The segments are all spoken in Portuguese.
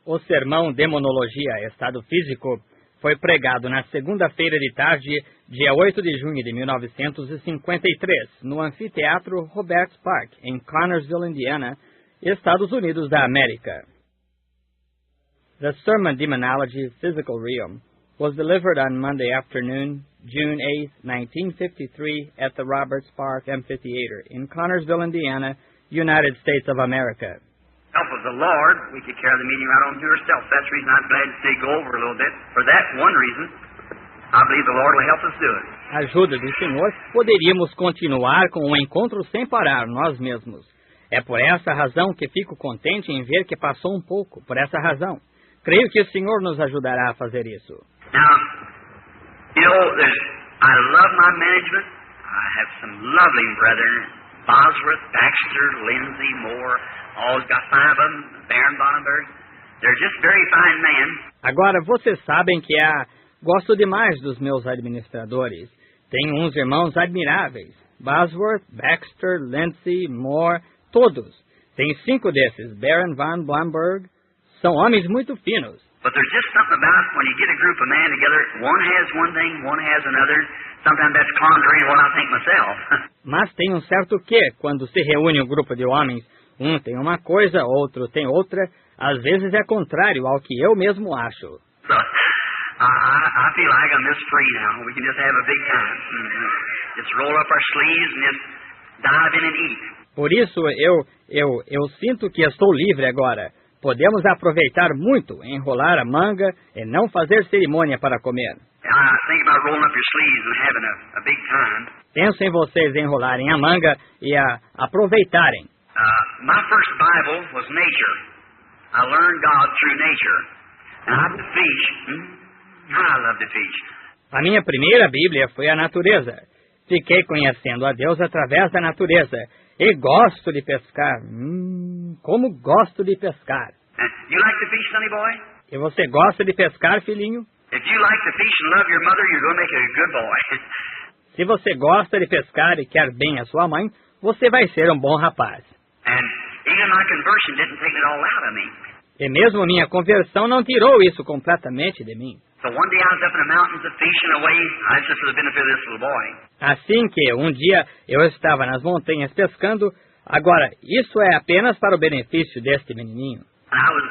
O sermão Demonologia, Estado Físico, foi pregado na segunda-feira de tarde, dia 8 de junho de 1953, no Anfiteatro Roberts Park, em Connersville, Indiana, Estados Unidos da América. The Sermon Demonology Physical Realm was delivered on Monday afternoon, June 8, 1953, at the Roberts Park Amphitheater in Connersville, Indiana, United States of America. Help of the Lord, we could carry the meeting right on to ourselves. That's the reason I'm glad to say go over a little bit. For that one reason, I believe the Lord will help us do it. Ajuda do Senhor, poderíamos continuar com o encontro sem parar nós mesmos. É por essa razão que fico contente em ver que passou um pouco. Por essa razão, creio que o Senhor nos ajudará a fazer isso. Now, you know, I love my management. I have some lovely brethren. Bosworth, Baxter, Lindsay, Moore, always got 5 of them, Baron Bonenberg. They're just very fine men. Agora, vocês sabem que gosto demais dos meus administradores. Tenho uns irmãos admiráveis. Bosworth, Baxter, Lindsay, Moore, todos. Tem 5 desses, Baron von Blomberg. São homens muito finos. But there's just something about when you get a group of men together, one has one thing, one has another. Sometimes that's contrary to what I think myself. Mas tem um certo quê quando se reúne um grupo de homens. Um tem uma coisa, outro tem outra. Às vezes é contrário ao que eu mesmo acho. So, I feel like I'm just free now. We can just have a big time. Just roll up our sleeves and just dive in and eat. Por isso eu sinto que estou livre agora. Podemos aproveitar muito, enrolar a manga e não fazer cerimônia para comer. Think about rolling up your sleeves and having a big time. Penso em vocês enrolarem a manga e aproveitarem. My first Bible was nature. I learned God through nature. And I love to fish. I love to fish. A minha primeira Bíblia foi a natureza. Fiquei conhecendo a Deus através da natureza. E gosto de pescar. Como gosto de pescar. You like to fish, sonny boy? E você gosta de pescar, filhinho? If you like to fish and love your mother, you're going to make a good boy. Se você gosta de pescar e quer bem a sua mãe, você vai ser um bom rapaz. And even my conversion didn't take it all out of me. E mesmo minha conversão não tirou isso completamente de mim. So one day I was up in the mountains of fishing away. That's just for the benefit of this little boy. Assim que um dia eu estava nas montanhas pescando, agora isso é apenas para o benefício deste menininho. And I was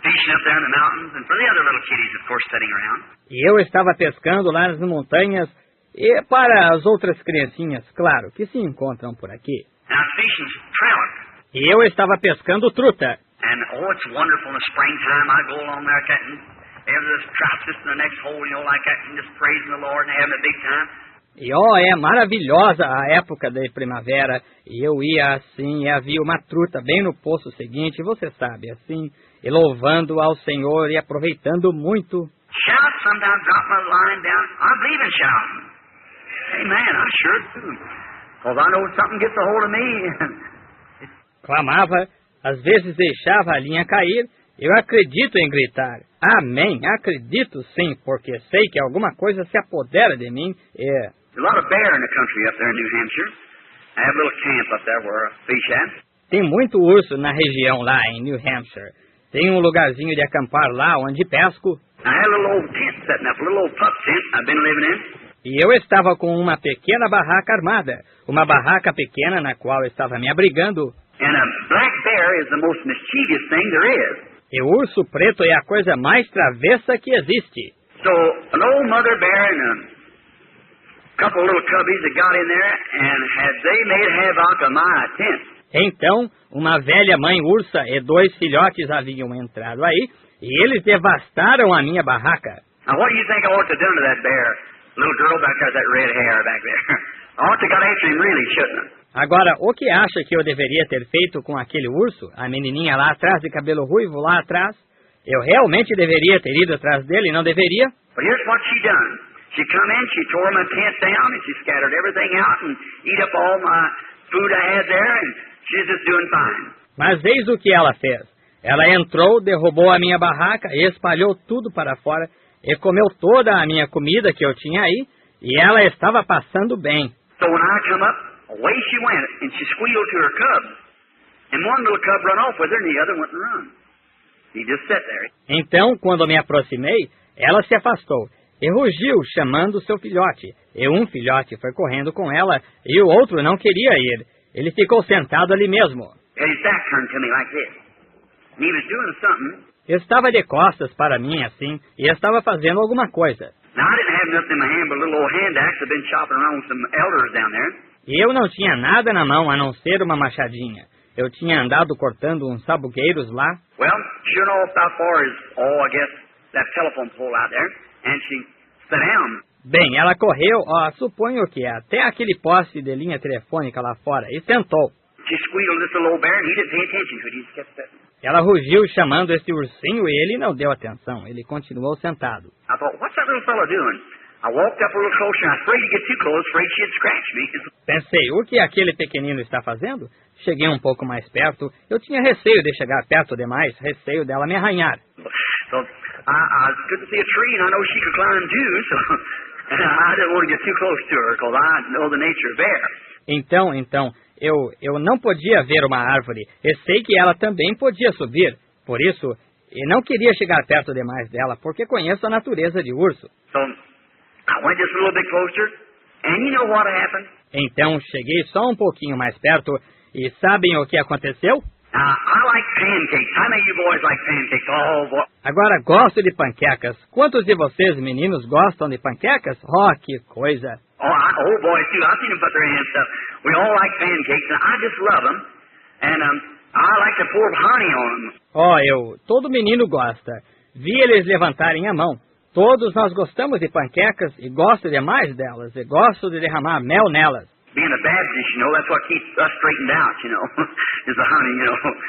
fishing up there in the mountains and for the other little kiddies, of course, sitting around. E eu estava pescando lá nas montanhas e para as outras criancinhas, claro, que se encontram por aqui. And I was fishing trout. E eu estava pescando truta. And oh, it's wonderful in the springtime. I go along there catching there's trout just in the next hole, you know, like that, and just praising the Lord and having a big time. E é maravilhosa a época da primavera. E eu ia assim, e havia uma truta bem no poço seguinte, você sabe, assim, e louvando ao Senhor e aproveitando muito. Shout, sometimes drop my line down. I believe in shouting. Amen, I sure do. Because I know something gets a hold of me. Clamava, às vezes deixava a linha cair. Eu acredito em gritar. Amém, acredito sim, porque sei que alguma coisa se apodera de mim e... There's a lot of bear in the country up there in New Hampshire. I have a little camp up there where I fish at. Tem muito urso na região lá em New Hampshire. Tem um lugarzinho de acampar lá onde pesco. I had a little old tent setting up, a little old pup tent I've been living in. E eu estava com uma pequena barraca armada. Uma barraca pequena na qual estava me abrigando. And a black bear is the most mischievous thing there is. E o urso preto é a coisa mais travessa que existe. So, an old mother bear and a couple of little cubbies that got in there and they made havoc of my tent. Então, uma velha mãe ursa e 2 filhotes haviam entrado aí, e eles devastaram a minha barraca. Now, what do you think I ought to do to that bear? Little girl back there with that red hair back there. I ought to got after him really, shouldn't I? Agora, o que acha que eu deveria ter feito com aquele urso? A menininha lá atrás, de cabelo ruivo lá atrás? Eu realmente deveria ter ido atrás dele, não deveria? But here's what she done. She come in, she tore my tent down, and she scattered everything out and eat up all my food I had there, and she's just doing fine. Mas eis o que ela fez. Ela entrou, derrubou a minha barraca, espalhou tudo para fora e comeu toda a minha comida que eu tinha aí, e ela estava passando bem. So when I come up, away she went, and she squealed to her cubs. And one little cub run off with her, and the other went and run. He just sat there. Então, quando me aproximei, ela se afastou e rugiu, chamando seu filhote. E um filhote foi correndo com ela, e o outro não queria ir. Ele ficou sentado ali mesmo. And his back turned to me like this. And he was doing something. Estava de costas para mim, assim, e estava fazendo alguma coisa. Now, I didn't have nothing in my hand but a little old hand axe. I've been chopping around with some elders down there. E eu não tinha nada na mão a não ser uma machadinha. Eu tinha andado cortando uns sabugueiros lá. Well, sure enough, about far as, I guess, that telephone pole out there. And she sat down. Bem, ela correu, suponho que até aquele poste de linha telefônica lá fora, e sentou. She squealed this little old bear, and he didn't pay attention to it. He just kept sitting. Ela rugiu chamando esse ursinho e ele não deu atenção. Ele continuou sentado. I thought, what's that little fella doing? I walked up a little closer, and I was afraid to get too close, afraid she'd scratch me. Pensei, o que aquele pequenino está fazendo? Cheguei um pouco mais perto. Eu tinha receio de chegar perto demais, receio dela me arranhar. So I couldn't see a tree, and I know she could climb too, so I didn't want to get too close to her, because I know the nature of bear. Então, eu não podia ver uma árvore, e sei que ela também podia subir. Por isso, eu não queria chegar perto demais dela, porque conheço a natureza de urso. So I went just a little bit closer, and you know what happened? Então, cheguei só um pouquinho mais perto, e sabem o que aconteceu? I like pancakes. How many of you boys like pancakes? Oh, boy. Agora, gosto de panquecas. Quantos de vocês, meninos, gostam de panquecas? Oh, que coisa! Oh, boys, too. I've seen them put their hands up. We all like pancakes, and I just love them. And I like to pour honey on them. Todo menino gosta. Vi eles levantarem a mão. Todos nós gostamos de panquecas e gosto demais delas. E gosto de derramar mel nelas. Being a Baptist, that's what keeps us straightened out, is the honey,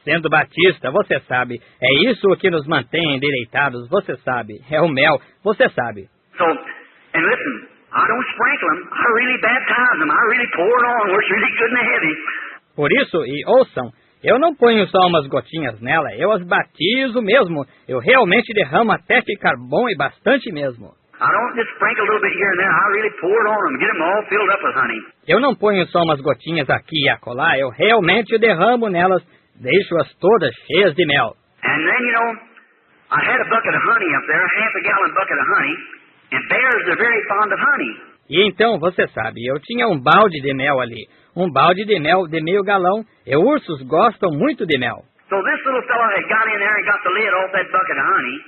Sendo batista, você sabe, é isso que nos mantém endireitados, você sabe. É o mel, você sabe. So, and listen, I don't sprinkle them. I really baptize them. I really pour it on where it's really good and heavy. Por isso, e ouçam, eu não ponho só umas gotinhas nela, eu as batizo mesmo. Eu realmente derramo até ficar bom e bastante mesmo. I don't just sprinkle a little bit here and there. I really pour it on them, get them all filled up with honey. Eu não ponho só umas gotinhas aqui e acolá, eu realmente derramo nelas, deixo-as todas cheias de mel. And then, I had a bucket of honey up there, a half-a-gallon bucket of honey, and bears are very fond of honey. E então, você sabe, eu tinha um balde de mel ali, um balde de mel de meio galão, e ursos gostam muito de mel. So this little fellow had got in there and got the lid off that bucket of honey,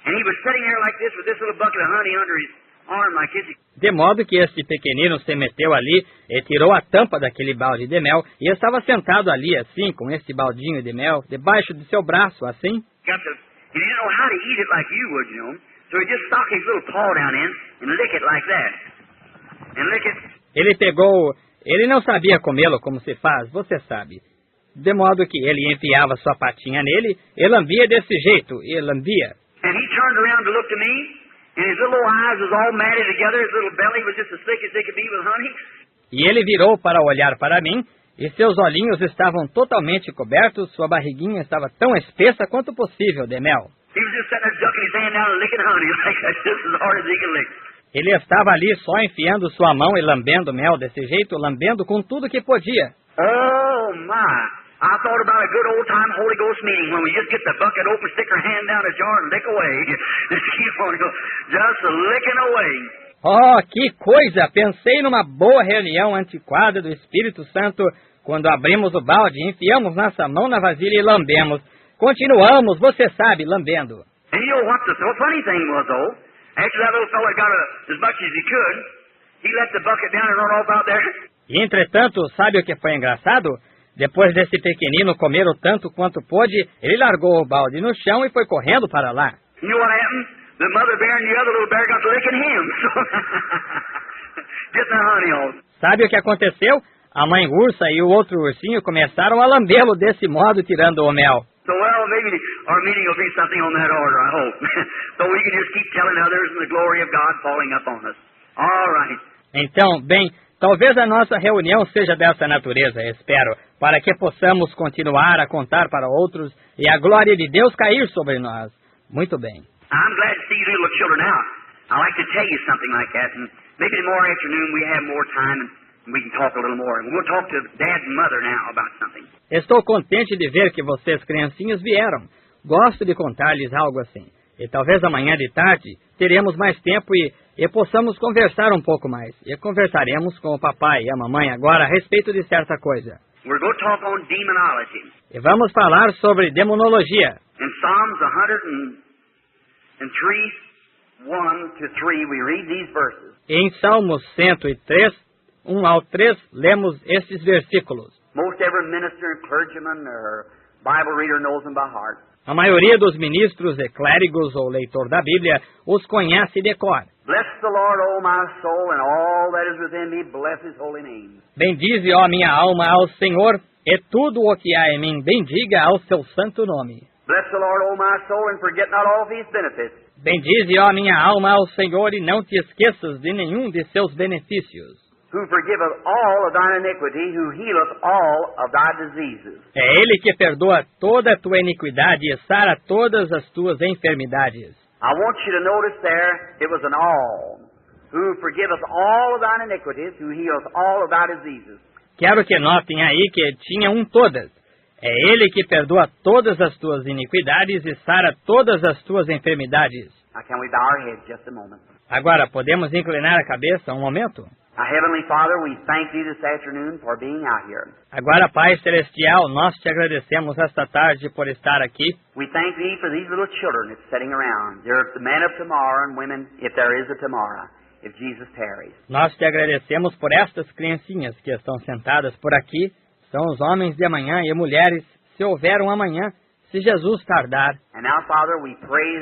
and he was sitting there like this with this little bucket of honey under his arm like this. De modo que este pequenino se meteu ali e tirou a tampa daquele balde de mel e estava sentado ali assim, com este baldinho de mel, debaixo de seu braço, assim. He didn't know how to eat it like you would, so he just stuck his little paw down in and lick it like that. And lick it. Ele não sabia comê-lo como se faz, você sabe. De modo que ele enfiava sua patinha nele e lambia desse jeito, e lambia. And he turned around to look to me, and his little eyes was all matted together, his little belly was just as thick as they could be with honey. E ele virou para olhar para mim, e seus olhinhos estavam totalmente cobertos, sua barriguinha estava tão espessa quanto possível de mel. He was just sitting there ducking his hand down and licking honey like that, just as hard as he could lick. Ele estava ali só enfiando sua mão e lambendo mel desse jeito, lambendo com tudo que podia. Oh, my. I thought about a good old-time Holy Ghost meeting when we just get the bucket open, stick our hand down the jar and lick away. Just keep on just licking away. Oh, que coisa! Pensei numa boa reunião antiquada do Espírito Santo, quando abrimos o balde, enfiamos nossa mão na vasilha e lambemos. Continuamos, você sabe, lambendo. And you know what the funny thing was, though? After that little fella got as much as he could, he let the bucket down and run off out there. E, entretanto, sabe o que foi engraçado? Depois desse pequenino comer o tanto quanto pôde, ele largou o balde no chão e foi correndo para lá. You know what happened? The mother bear and the other little bear got to licking him. Get the honey on. Sabe o que aconteceu? A mãe ursa e o outro ursinho começaram a lambê-lo desse modo, tirando o mel. So, well, maybe our meeting will be something on that order, I hope. So we can just keep telling others and the glory of God falling upon us. All right. Então, bem, talvez a nossa reunião seja dessa natureza, espero, para que possamos continuar a contar para outros e a glória de Deus cair sobre nós. Muito bem. I'm glad to see you little children now. I'd like to tell you something like that, and maybe tomorrow afternoon we have more time and we can talk a little more. And we'll talk to Dad and Mother now about something. Estou contente de ver que vocês, criancinhas, vieram. Gosto de contar-lhes algo assim. E talvez amanhã de tarde teremos mais tempo e possamos conversar um pouco mais. E conversaremos com o papai e a mamãe agora a respeito de certa coisa. We're going to talk on demonology. E vamos falar sobre demonologia. In Psalms 103, 1-3, we read these verses. Em Salmos 103, 1 ao 3, lemos estes versículos. Most every minister and clergyman or Bible reader knows them by heart. A maioria dos ministros e clérigos ou leitor da Bíblia os conhece de cor. Bless the Lord, O my soul, and all that is within me, bless His holy name. Bendize, ó minha alma, ao Senhor, e tudo o que há em mim bendiga ao seu santo nome. Bless the Lord, O my soul, and forget not all of His benefits. Bendize, ó minha alma, ao Senhor, e não te esqueças de nenhum de seus benefícios. Who forgiveth all of thine iniquity, who healeth all of thy diseases. É Ele que perdoa toda a tua iniquidade e sara todas as tuas enfermidades. I want you to notice there, it was an all. Who forgiveth all of thine iniquities, who healeth all of thy diseases. Quero que notem aí que tinha um todas. É Ele que perdoa todas as tuas iniquidades e sara todas as tuas enfermidades. Now can we bow our heads just a moment? Agora, podemos inclinar a cabeça um momento? Our Heavenly Father, we thank Thee this afternoon for being out here. Agora, Pai Celestial, nós te agradecemos esta tarde por estar aqui. We thank Thee for these little children that's sitting around. They're the men of tomorrow and women, if there is a tomorrow, if Jesus tarries. Nós te agradecemos por estas criancinhas que estão sentadas por aqui. São os homens de amanhã e mulheres, se houver um amanhã, se Jesus tardar. And now, Father, we pray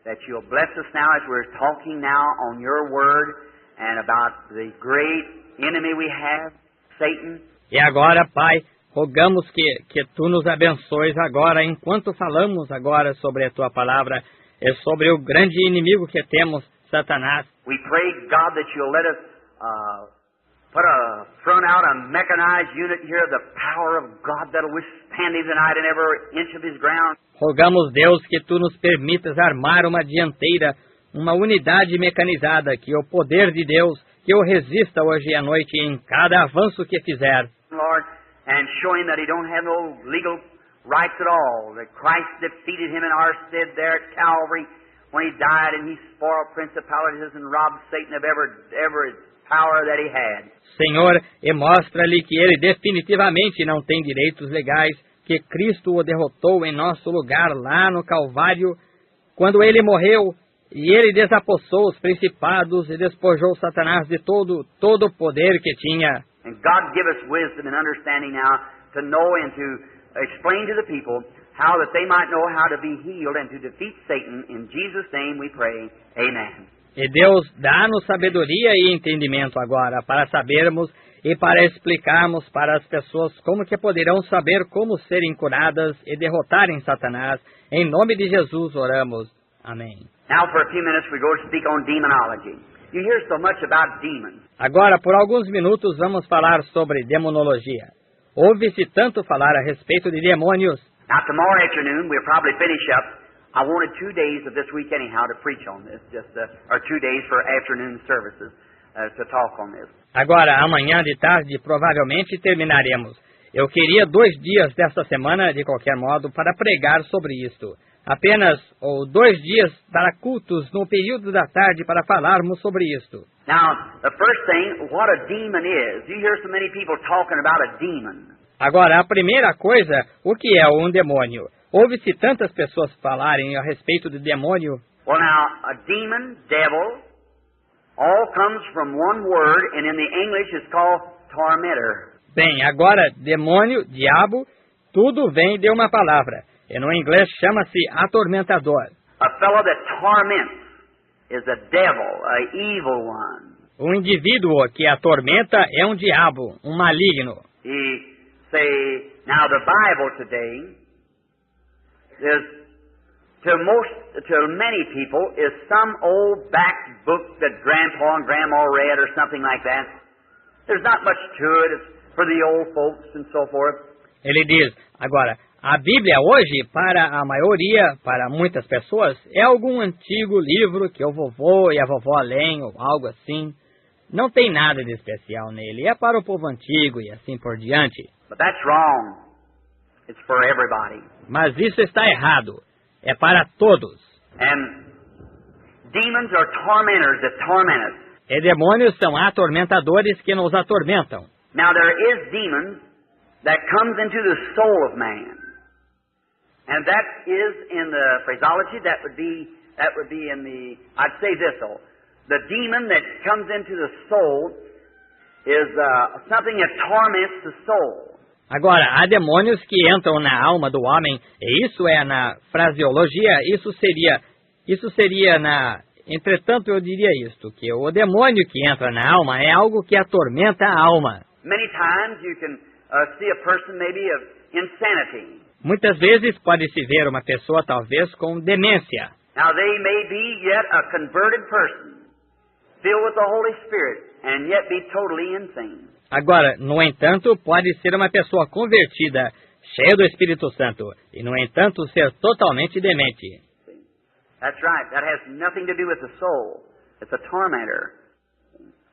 that You'll bless us now as we're talking now on Your Word and about the great enemy we have, Satan. E agora, Pai, rogamos que Tu nos abençoes agora, enquanto falamos agora sobre a Tua palavra e sobre o grande inimigo que temos, Satanás. We pray, God, that You'll let us put a front out, a mechanized unit here, the power of God that'll withstand Him tonight in every inch of His ground. Rogamos, Deus, que Tu nos permitas armar uma dianteira, uma unidade mecanizada, que o poder de Deus, que o resista hoje à noite em cada avanço que fizer. Lord, and show Him that He don't have no legal rights at all, that Christ defeated Him in our stead there at Calvary when He died and He spoiled principalities and robbed Satan of every power that he had. Senhor, e mostra-lhe que ele definitivamente não tem direitos legais, que Cristo o derrotou em nosso lugar lá no Calvário, quando ele morreu, e ele desapossou os principados e despojou Satanás de todo o poder que tinha. And God give us wisdom and understanding now to know and to explain to the people how that they might know how to be healed and to defeat Satan. In Jesus' name we pray. Amen. E Deus dá-nos sabedoria e entendimento agora para sabermos e para explicarmos para as pessoas como que poderão saber como serem curadas e derrotarem Satanás. Em nome de Jesus oramos. Amém. Now for a few minutes we go to speak on demonology. You hear so much about demons. Agora, por alguns minutos, vamos falar sobre demonologia. Ouve-se tanto falar a respeito de demônios. Now tomorrow afternoon we'll probably finish up. I wanted 2 days of this week anyhow to preach on this, or 2 days for afternoon services to talk on this. Agora, amanhã de tarde, provavelmente terminaremos. Eu queria 2 dias desta semana, de qualquer modo, para pregar sobre isto. Apenas 2 dias para cultos no período da tarde para falarmos sobre isto. Now, the first thing, what a demon is. You hear so many people talking about a demon. Agora, a primeira coisa, o que é um demônio? Ouve-se tantas pessoas falarem a respeito do demônio. Well, now, a demon, devil, all comes from one word, and in the English it's called tormentor. Bem, agora, demônio, diabo, tudo vem de uma palavra. E no inglês chama-se atormentador. A fellow that torments is a devil, a evil one. Um indivíduo que atormenta é um diabo, um maligno. He say, now the Bible today is, to many people, is some old back book that Grandpa and Grandma read or something like that. There's not much to it. It's for the old folks and so forth. Ele diz, agora, a Bíblia hoje, para a maioria, para muitas pessoas, é algum antigo livro que o vovô e a vovó leem ou algo assim. Não tem nada de especial nele. É para o povo antigo e assim por diante. But that's wrong. It's for everybody. Mas isso está errado. é para todos. And demons are tormentors that torment us. E demônios são atormentadores que nos atormentam. Now there is demons that comes into the soul of man. And that is in the phraseology, that would be in the, I'd say this though, the demon that comes into the soul is something that torments the soul. Agora, há demônios que entram na alma do homem, e isso é na fraseologia, isso seria na... Entretanto, eu diria isto, que o demônio que entra na alma é algo que atormenta a alma. Many times you can see a person maybe of insanity. Muitas vezes pode-se ver uma pessoa talvez com demência. Now they may be yet a converted person, filled with the Holy Spirit, and yet be totally insane. Agora, no entanto, pode ser uma pessoa convertida, cheia do Espírito Santo, e no entanto ser totalmente demente. That's right. That has nothing to do with the soul. It's a tormentor.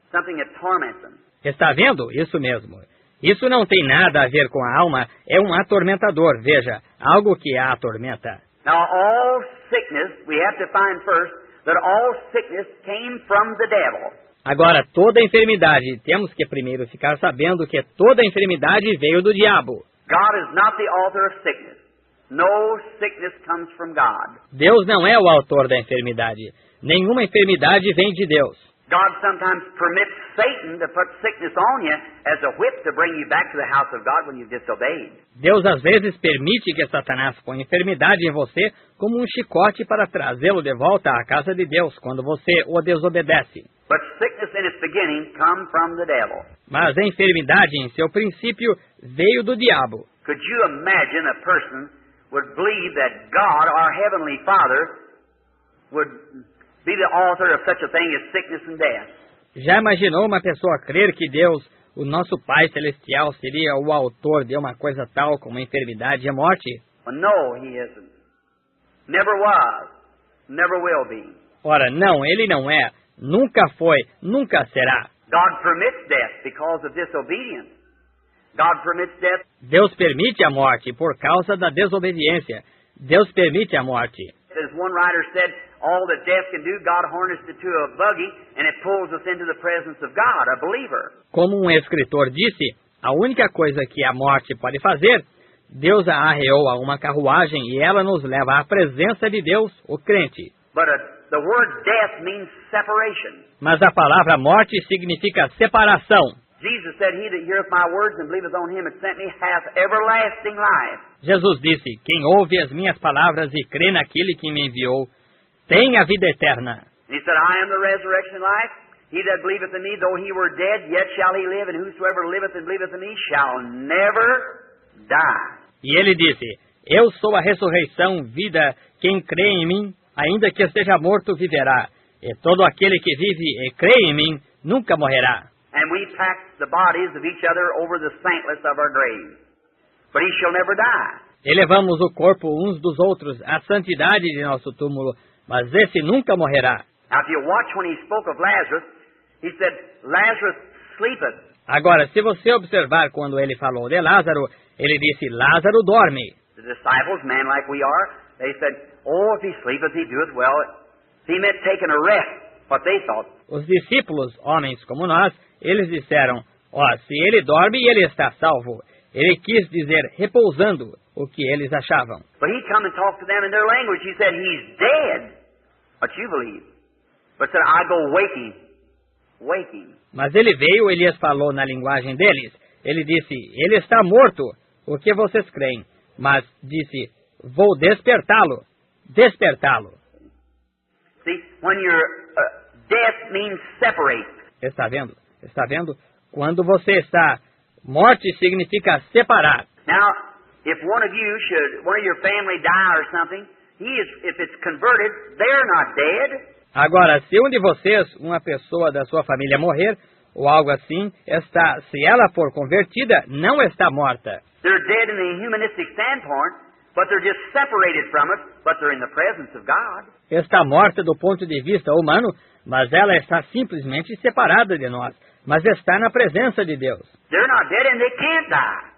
Something that torments them. Está vendo? Isso mesmo. Isso não tem nada a ver com a alma, é um atormentador, veja, algo que a atormenta. Now all sickness, we have to find first that all sickness came from the devil. Agora, toda enfermidade, temos que primeiro ficar sabendo que toda enfermidade veio do diabo. God is not the author of sickness. No sickness comes from God. Deus não é o autor da enfermidade. Nenhuma enfermidade vem de Deus. God sometimes permits Satan to put sickness on you as a whip to bring you back to the house of God when you've disobeyed. Deus às vezes permite que Satanás ponha enfermidade em você como um chicote para trazê-lo de volta à casa de Deus quando você o desobedece. But sickness in its beginning come from the devil. Mas a enfermidade em seu princípio veio do diabo. Could you imagine a person would believe that God, our Heavenly Father, would be the author of such a thing as sickness and death? Já imaginou uma pessoa crer que Deus, o nosso Pai Celestial, seria o autor de uma coisa tal como a enfermidade e a morte? Well, no, He isn't. Never was. Never will be. Ora, não, Ele não é. Nunca foi, nunca será. God permits death because of disobedience. God permits death. Deus permite a morte por causa da desobediência. Deus permite a morte. As one writer said, all that death can do, God harnessed it to a buggy and it pulls us into the presence of God, a believer. Como um escritor disse, a única coisa que a morte pode fazer, Deus a arreou a uma carruagem e ela nos leva à presença de Deus, o crente. But the word death means separation. Mas a palavra morte significa separação. Jesus said, he that heareth my words and believeth on him that sent me hath everlasting life. Jesus disse, quem ouve as minhas palavras e crê naquele que me enviou, tem a vida eterna. And he said, I am the resurrection and life. He that believeth in me, though he were dead, yet shall he live, and whosoever liveth and believeth in me shall never die. E ele disse, eu sou a ressurreição, vida, quem crê em mim, ainda que esteja morto, viverá. E todo aquele que vive e crê em mim, nunca morrerá. And we pack the bodies of each other over the saintless of our graves. But he shall never die. E levamos o corpo uns dos outros à santidade de nosso túmulo, mas esse nunca morrerá. Now if you watch when he spoke of Lazarus, he said, Lazarus sleepeth. Agora, se você observar quando ele falou de Lázaro, ele disse, Lázaro dorme. The disciples, men like we are, they said, oh, if he sleepeth, he doeth well. He meant taking a rest, what they thought. Os discípulos, homens como nós, eles disseram, se ele dorme, ele está salvo. Ele quis dizer repousando, o que eles achavam. But he come and talked to them in their language. He said, he's dead. What you believe. But said, I go waking. Waking. Mas ele veio e lhes falou na linguagem deles. Ele disse, ele está morto, o que vocês creem. Mas disse, vou despertá-lo. Despertá-lo. See, when your death means separate. Está vendo? Está vendo? Quando você está... Morte significa separar. Now, if one of your family die or something, if it's converted, they're not dead. Agora, se um de vocês, uma pessoa da sua família morrer, ou algo assim, se ela for convertida, não está morta. They're dead in the humanistic standpoint, but they're just separated from us, but they're in the presence of God. Está morta do ponto de vista humano, mas ela está simplesmente separada de nós, mas está na presença de Deus. They're not dead and they can't die.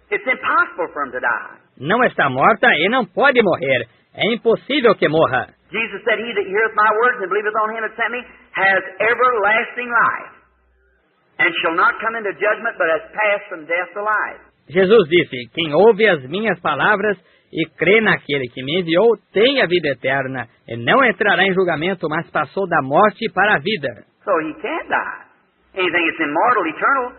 It's impossible for them to die. Não está morta e não pode morrer. é impossível que morra. Jesus said, He that heareth my words and believeth on him that sent me has everlasting life, and shall not come into judgment, but has passed from death to life. Jesus disse, quem ouve as minhas palavras e crê naquele que me enviou, tem a vida eterna, e não entrará em julgamento, mas passou da morte para a vida. So he can't die. Anything that's immortal, eternal,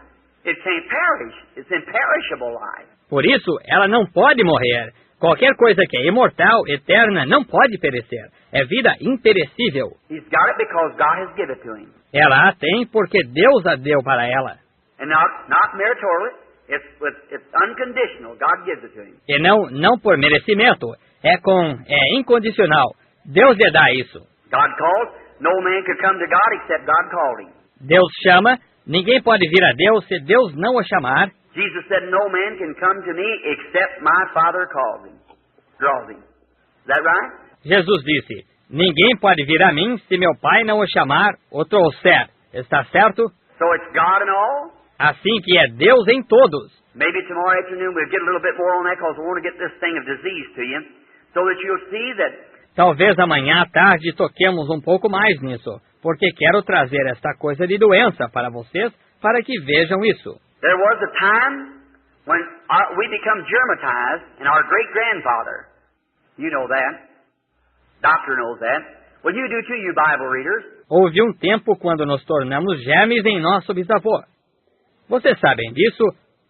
it can't perish. It's imperishable life. Por isso, ela não pode morrer. Qualquer coisa que é imortal, eterna, não pode perecer. É vida imperecível. He's got it because God has given it to him. Ela a tem porque Deus a deu para ela. And not meritorially. It's unconditional. God gives it to him. E não por merecimento. É incondicional. Deus lhe dá isso. God calls. No man could come to God except God called him. Deus chama. Ninguém pode vir a Deus se Deus não o chamar. Jesus said, no man can come to me except my Father calls him, draws him. Is that right? Jesus disse, ninguém pode vir a mim se meu Pai não o chamar ou trouxer. Está certo? So it's God in all? Assim que é Deus em todos. Maybe tomorrow afternoon we'll get a little bit more on that because we want to get this thing of disease to you so that you'll see that. Talvez amanhã à tarde toquemos um pouco mais nisso, porque quero trazer esta coisa de doença para vocês, para que vejam isso. There was a time when we become germatized, and our great-grandfather, you know that, doctor knows that. Well, you do too, you Bible readers. Houve um tempo quando nos tornamos germes em nosso bisavô. Vocês sabem disso?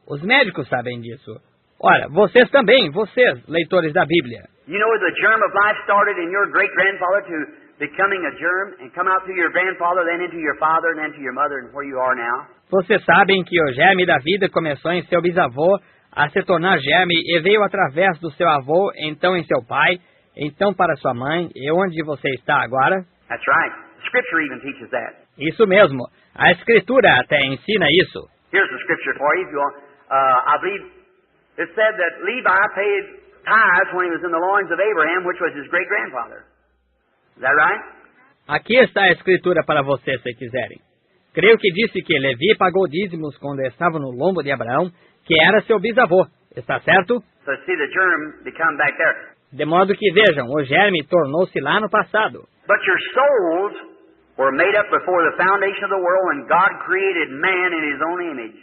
Os médicos sabem disso. Ora, vocês também, vocês, leitores da Bíblia. You know the germ of life started in your great-grandfather to becoming a germ and come out through your grandfather, then into your father, and then to your mother, and where you are now. Vocês sabem que o germe da vida começou em seu bisavô a se tornar germe e veio através do seu avô, então em seu pai, então para sua mãe, e onde você está agora? That's right. Scripture even teaches that. Isso mesmo. A Escritura até ensina isso. Here's the scripture for you if you want. I believe it said that Levi paid tithes when he was in the loins of Abraham, which was his great-grandfather. Is that right? Aqui está a Escritura para vocês, se quiserem. Creio que disse que Levi pagou dízimos quando estava no lombo de Abraão, que era seu bisavô. Está certo? So see the germ become back there. De modo que vejam, o germe tornou-se lá no passado. But your souls were made up before the foundation of the world when God created man in His own image.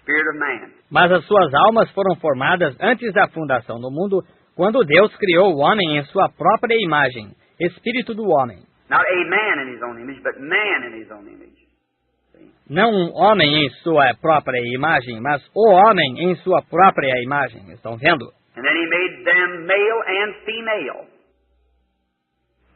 Spirit of man. Mas as suas almas foram formadas antes da fundação do mundo, quando Deus criou o homem em sua própria imagem, espírito do homem. Not a man in his own image, but man in his own image. See? Não um homem em sua própria imagem, mas o homem em sua própria imagem. Estão vendo? And then He made them male and female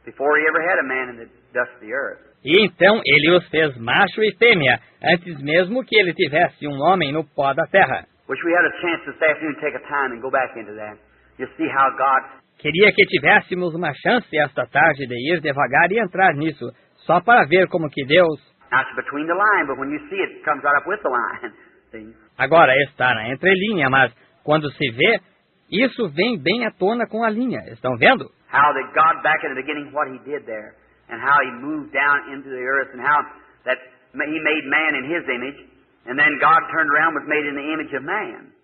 before He ever had a man in the dust of the earth. E então Ele os fez macho e fêmea, antes mesmo que Ele tivesse um homem no pó da terra. Wish we had a chance this afternoon to take a time and go back into that. You see how God... Queria que tivéssemos uma chance esta tarde de ir devagar e entrar nisso, só para ver como que Deus... That's between the line, but when you see it, it comes right up with the line. See? Agora está na entrelinha, mas quando se vê, isso vem bem à tona com a linha. Estão vendo? How that God back in the beginning, what He did there, and how He moved down into the earth, and how that He made man in His image, and then God turned around and was made in the image of man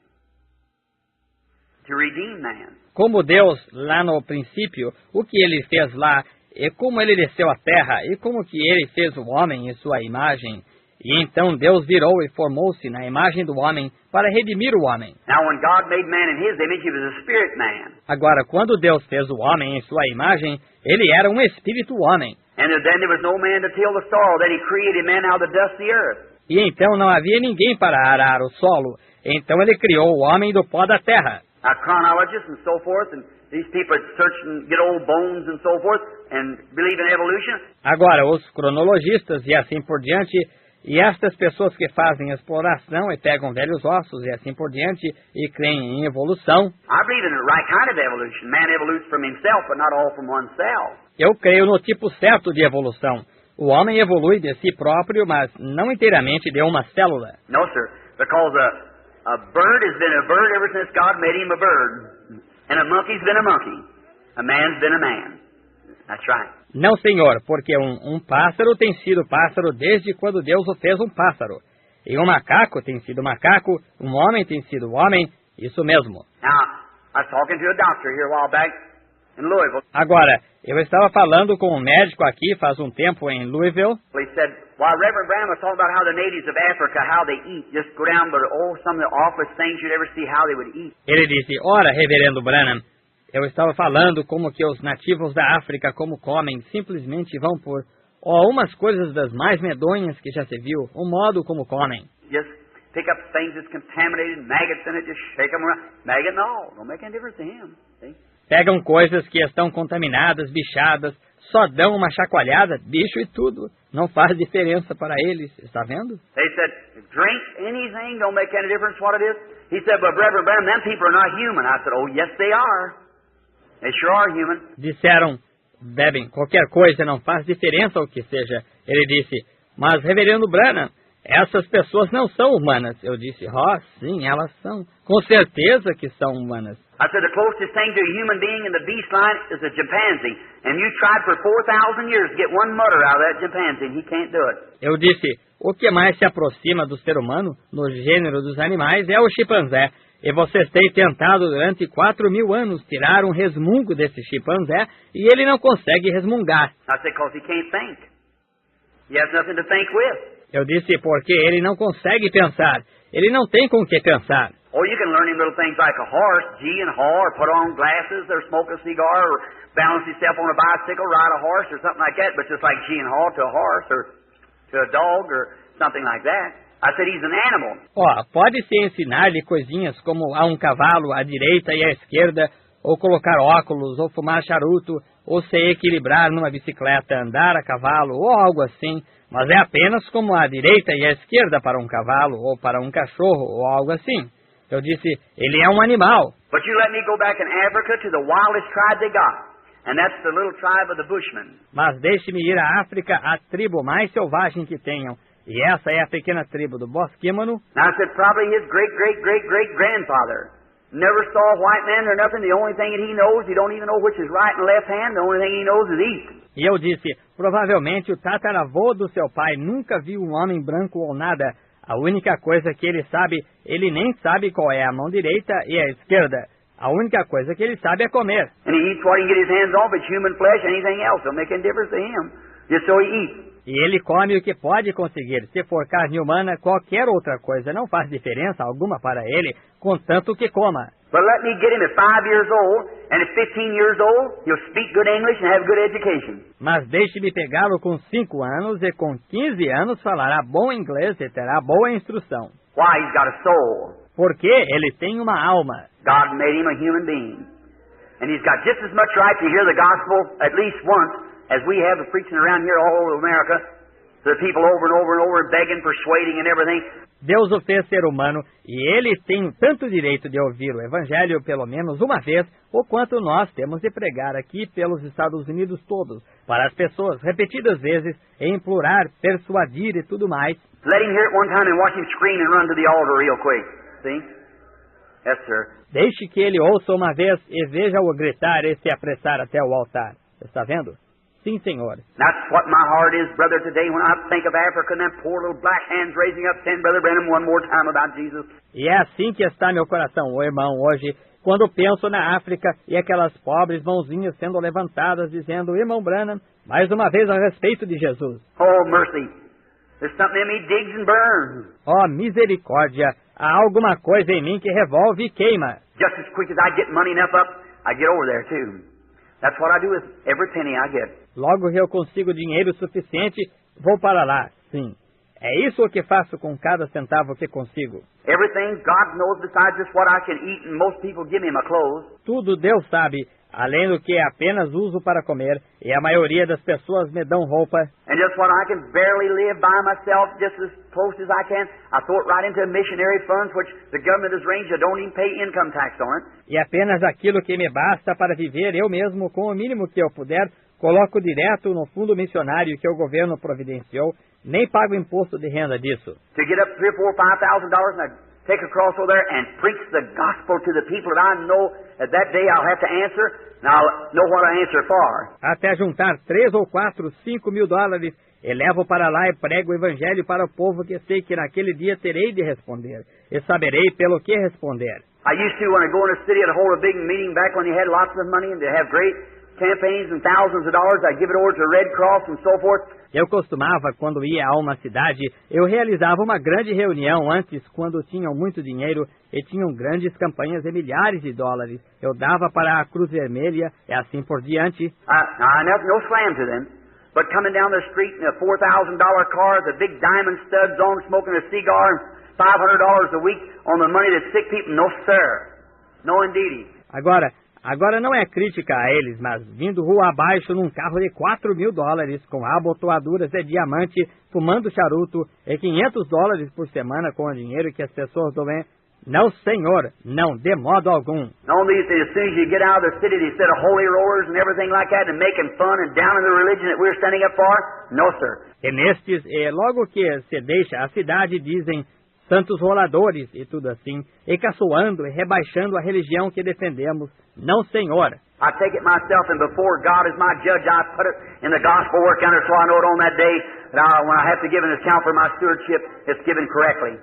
to redeem man. Como Deus, lá no princípio, o que Ele fez lá, e como Ele desceu à terra, e como que Ele fez o homem em sua imagem. E então Deus virou e formou-se na imagem do homem para redimir o homem. Now when God made man in His image, He was a spirit man. Agora, quando Deus fez o homem em sua imagem, Ele era um espírito homem. And then there was no man to till the soil. Then He created man out of the dust of the earth. E então não havia ninguém para arar o solo. Então Ele criou o homem do pó da terra. Chronologists and so forth, and these people that search and get old bones and so forth, and believe in evolution. Agora, os cronologistas e assim por diante, e estas pessoas que fazem exploração e pegam velhos ossos e assim por diante, e creem em evolução. I believe in the right kind of evolution. Man evolutes from himself, but not all from oneself. Eu creio no tipo certo de evolução. O homem evolui de si próprio, mas não inteiramente de uma célula. No, sir, because a bird has been a bird ever since God made him a bird. And a monkey's been a monkey. A man's been a man. That's right. Não, senhor, porque um pássaro tem sido pássaro desde quando Deus o fez um pássaro. E um macaco tem sido macaco, um homem tem sido homem, isso mesmo. Now, I was talking to a doctor here a while back in Louisville. Agora, eu estava falando com um médico aqui faz um tempo em Louisville. He said, while Reverend Branham was talking about how the natives of Africa, how they eat, just go down, but some of the awfulest things you'd ever see how they would eat. Ele disse, ora, reverendo Branham, eu estava falando como que os nativos da África como comem, simplesmente vão por umas coisas das mais medonhas que já se viu, o modo como comem. Just pick up things that's contaminated, maggots in it, just shake them around. Maggot and all, don't make any difference to him. See? Pegam coisas que estão contaminadas, bichadas, só dão uma chacoalhada, bicho e tudo. Não faz diferença para eles, está vendo? They said, drink anything, don't make any difference what it is. He said, but Reverend Branham, them people are not human. I said, oh, yes, they are. They sure are human. Disseram, bebem qualquer coisa, não faz diferença o que seja. Ele disse, mas reverendo Branham, essas pessoas não são humanas. Eu disse, sim, elas são. Com certeza que são humanas. I said, the closest thing to a human being in the beast line is a chimpanzee. And you tried for 4,000 years to get one mutter out of that chimpanzee, and he can't do it. Eu disse, o que mais se aproxima do ser humano, no gênero dos animais, é o chimpanzé. E vocês têm tentado durante 4.000 anos tirar um resmungo desse chimpanzé, e ele não consegue resmungar. I said, because he can't think. He has nothing to think with. Eu disse, porque ele não consegue pensar. Ele não tem com o que pensar. Oh, you can learn him little things like a horse, gee and haw, or put on glasses, or smoke a cigar, or balance himself on a bicycle, ride a horse, or something like that, but just like gee and haw to a horse, or to a dog, or something like that. I said he's an animal. Pode-se ensinar-lhe coisinhas como a um cavalo, à direita e à esquerda, ou colocar óculos, ou fumar charuto, ou se equilibrar numa bicicleta, andar a cavalo, ou algo assim, mas é apenas como a direita e a esquerda para um cavalo, ou para um cachorro, ou algo assim. Eu disse, ele é um animal. But you let me go back in Africa to the wildest tribe they got, and that's the little tribe of the Bushmen. Mas deixe-me ir à África, a tribo mais selvagem que tenham. E essa é a pequena tribo do Bosquímano. Now I said probably his great-great-great-great-grandfather never saw a white man or nothing. The only thing that he knows, he don't even know which is right and left hand. The only thing he knows is eat. E eu disse, provavelmente o tataravô do seu pai nunca viu um homem branco ou nada. A única coisa que ele sabe, ele nem sabe qual é a mão direita e a esquerda. A única coisa que ele sabe é comer. And he eats what he can get his hands on, but human flesh, anything else, don't make any difference to him. Just so he eats. E ele come o que pode conseguir. Se for carne humana, qualquer outra coisa não faz diferença alguma para ele, contanto que coma. But let me get him at 5 years old, and at 15 years old, he'll speak good English and have good education. Mas deixe-me pegá-lo com 5 anos e com 15 anos falará bom inglês e terá boa instrução. Why? He's got a soul. Porque ele tem uma alma. God made him a human being. And he's got just as much right to hear the gospel at least once as we have of preaching around here all over America to the people over and over and over, begging, persuading and everything. Deus o fez ser humano e ele tem tanto direito de ouvir o Evangelho pelo menos uma vez, o quanto nós temos de pregar aqui pelos Estados Unidos todos, para as pessoas repetidas vezes, e implorar, persuadir e tudo mais. Let him hear it one time and watch him scream and run to the altar real quick. See? Yes, sir. Deixe que ele ouça uma vez e veja-o gritar e se apressar até o altar. Está vendo? Sim, senhor. That's what my heart is, brother, today when I think of Africa and them poor little black hands raising up, saying, Brother Branham, one more time about Jesus. E é assim que está meu coração, ô irmão, hoje, quando penso na África e aquelas pobres mãozinhas sendo levantadas, dizendo, irmão Branham, mais uma vez a respeito de Jesus. Oh, mercy. There's something in me digs and burns. Oh, misericórdia. Há alguma coisa em mim que revolve e queima. Just as quick as I get money enough up, I get over there, too. That's what I do with every penny I get. Logo que eu consigo dinheiro suficiente, vou para lá, sim. É isso o que faço com cada centavo que consigo. Everything God knows besides just what I can eat, and most people give me my clothes. Tudo Deus sabe, além do que apenas uso para comer, e a maioria das pessoas me dão roupa. And just what I can barely live by myself, just as close as I can, I throw it right into missionary funds, which the government has arranged. I don't even pay income tax on it. E apenas aquilo que me basta para viver eu mesmo, com o mínimo que eu puder, coloco direto no fundo missionário que o governo providenciou, nem pago imposto de renda disso. To get up $3,000, $4,000, $5,000 and I take across over there and preach the gospel to the people that I know that day I'll have to answer, and I'll know what I answer for. Até juntar 3 ou 4, 5 mil dólares, e levo para lá e prego o evangelho para o povo que sei que naquele dia terei de responder, e saberei pelo que responder. I used to, when I go in a city, I'd hold a big meeting back when they had lots of money and they'd have great campaigns and thousands of dollars. I'd give it over to the Red Cross and so forth. Eu costumava, quando ia a uma cidade, eu realizava uma grande reunião antes, quando tinham muito dinheiro e tinham grandes campanhas de milhares de dólares. Eu dava para a Cruz Vermelha e assim por diante. No slam to them, but coming down the street in a $4,000 car with a big diamond studs on, smoking a cigar, and $500 a week on the money that sick people. No, sir. No, indeedy. Agora não é crítica a eles, mas vindo rua abaixo num carro de $4.000 com abotoaduras de diamante, fumando charuto e $500 por semana com o dinheiro que as pessoas doem. Não, senhor, não, de modo algum. No, as soon as you get out of the city, they said of holy rollers and everything like that and making fun and down in the religion that we're standing up for. No, sir. E nestes, logo que se deixa a cidade, dizem santos roladores e tudo assim, e caçoando e rebaixando a religião que defendemos. Não, senhor. I take it myself, and before God is my judge, I put it in the gospel work under, so I know it on that day, that when I have to give an account for my stewardship, it's given correctly.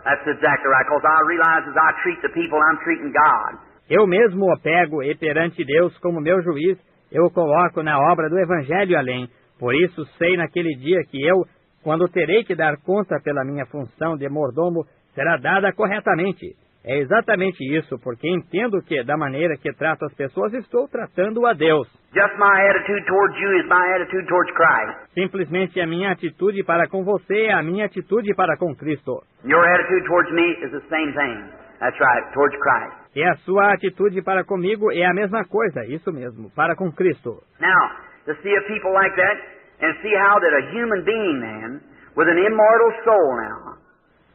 That's exactly right, because I realize as I treat the people, I'm treating God. Eu mesmo o pego e perante Deus como meu juiz, eu o coloco na obra do Evangelho além. Por isso sei naquele dia que eu, quando terei que dar conta pela minha função de mordomo, será dada corretamente. É exatamente isso, porque entendo que, da maneira que trato as pessoas, estou tratando a Deus. Just my attitude towards you is my attitude towards Christ. Simplesmente a minha atitude para com você é a minha atitude para com Cristo. Your attitude towards me is the same thing. That's right, towards Christ. E a sua atitude para comigo é a mesma coisa, isso mesmo, para com Cristo. Now, to see a people like that, and see how that a human being, man, with an immortal soul now,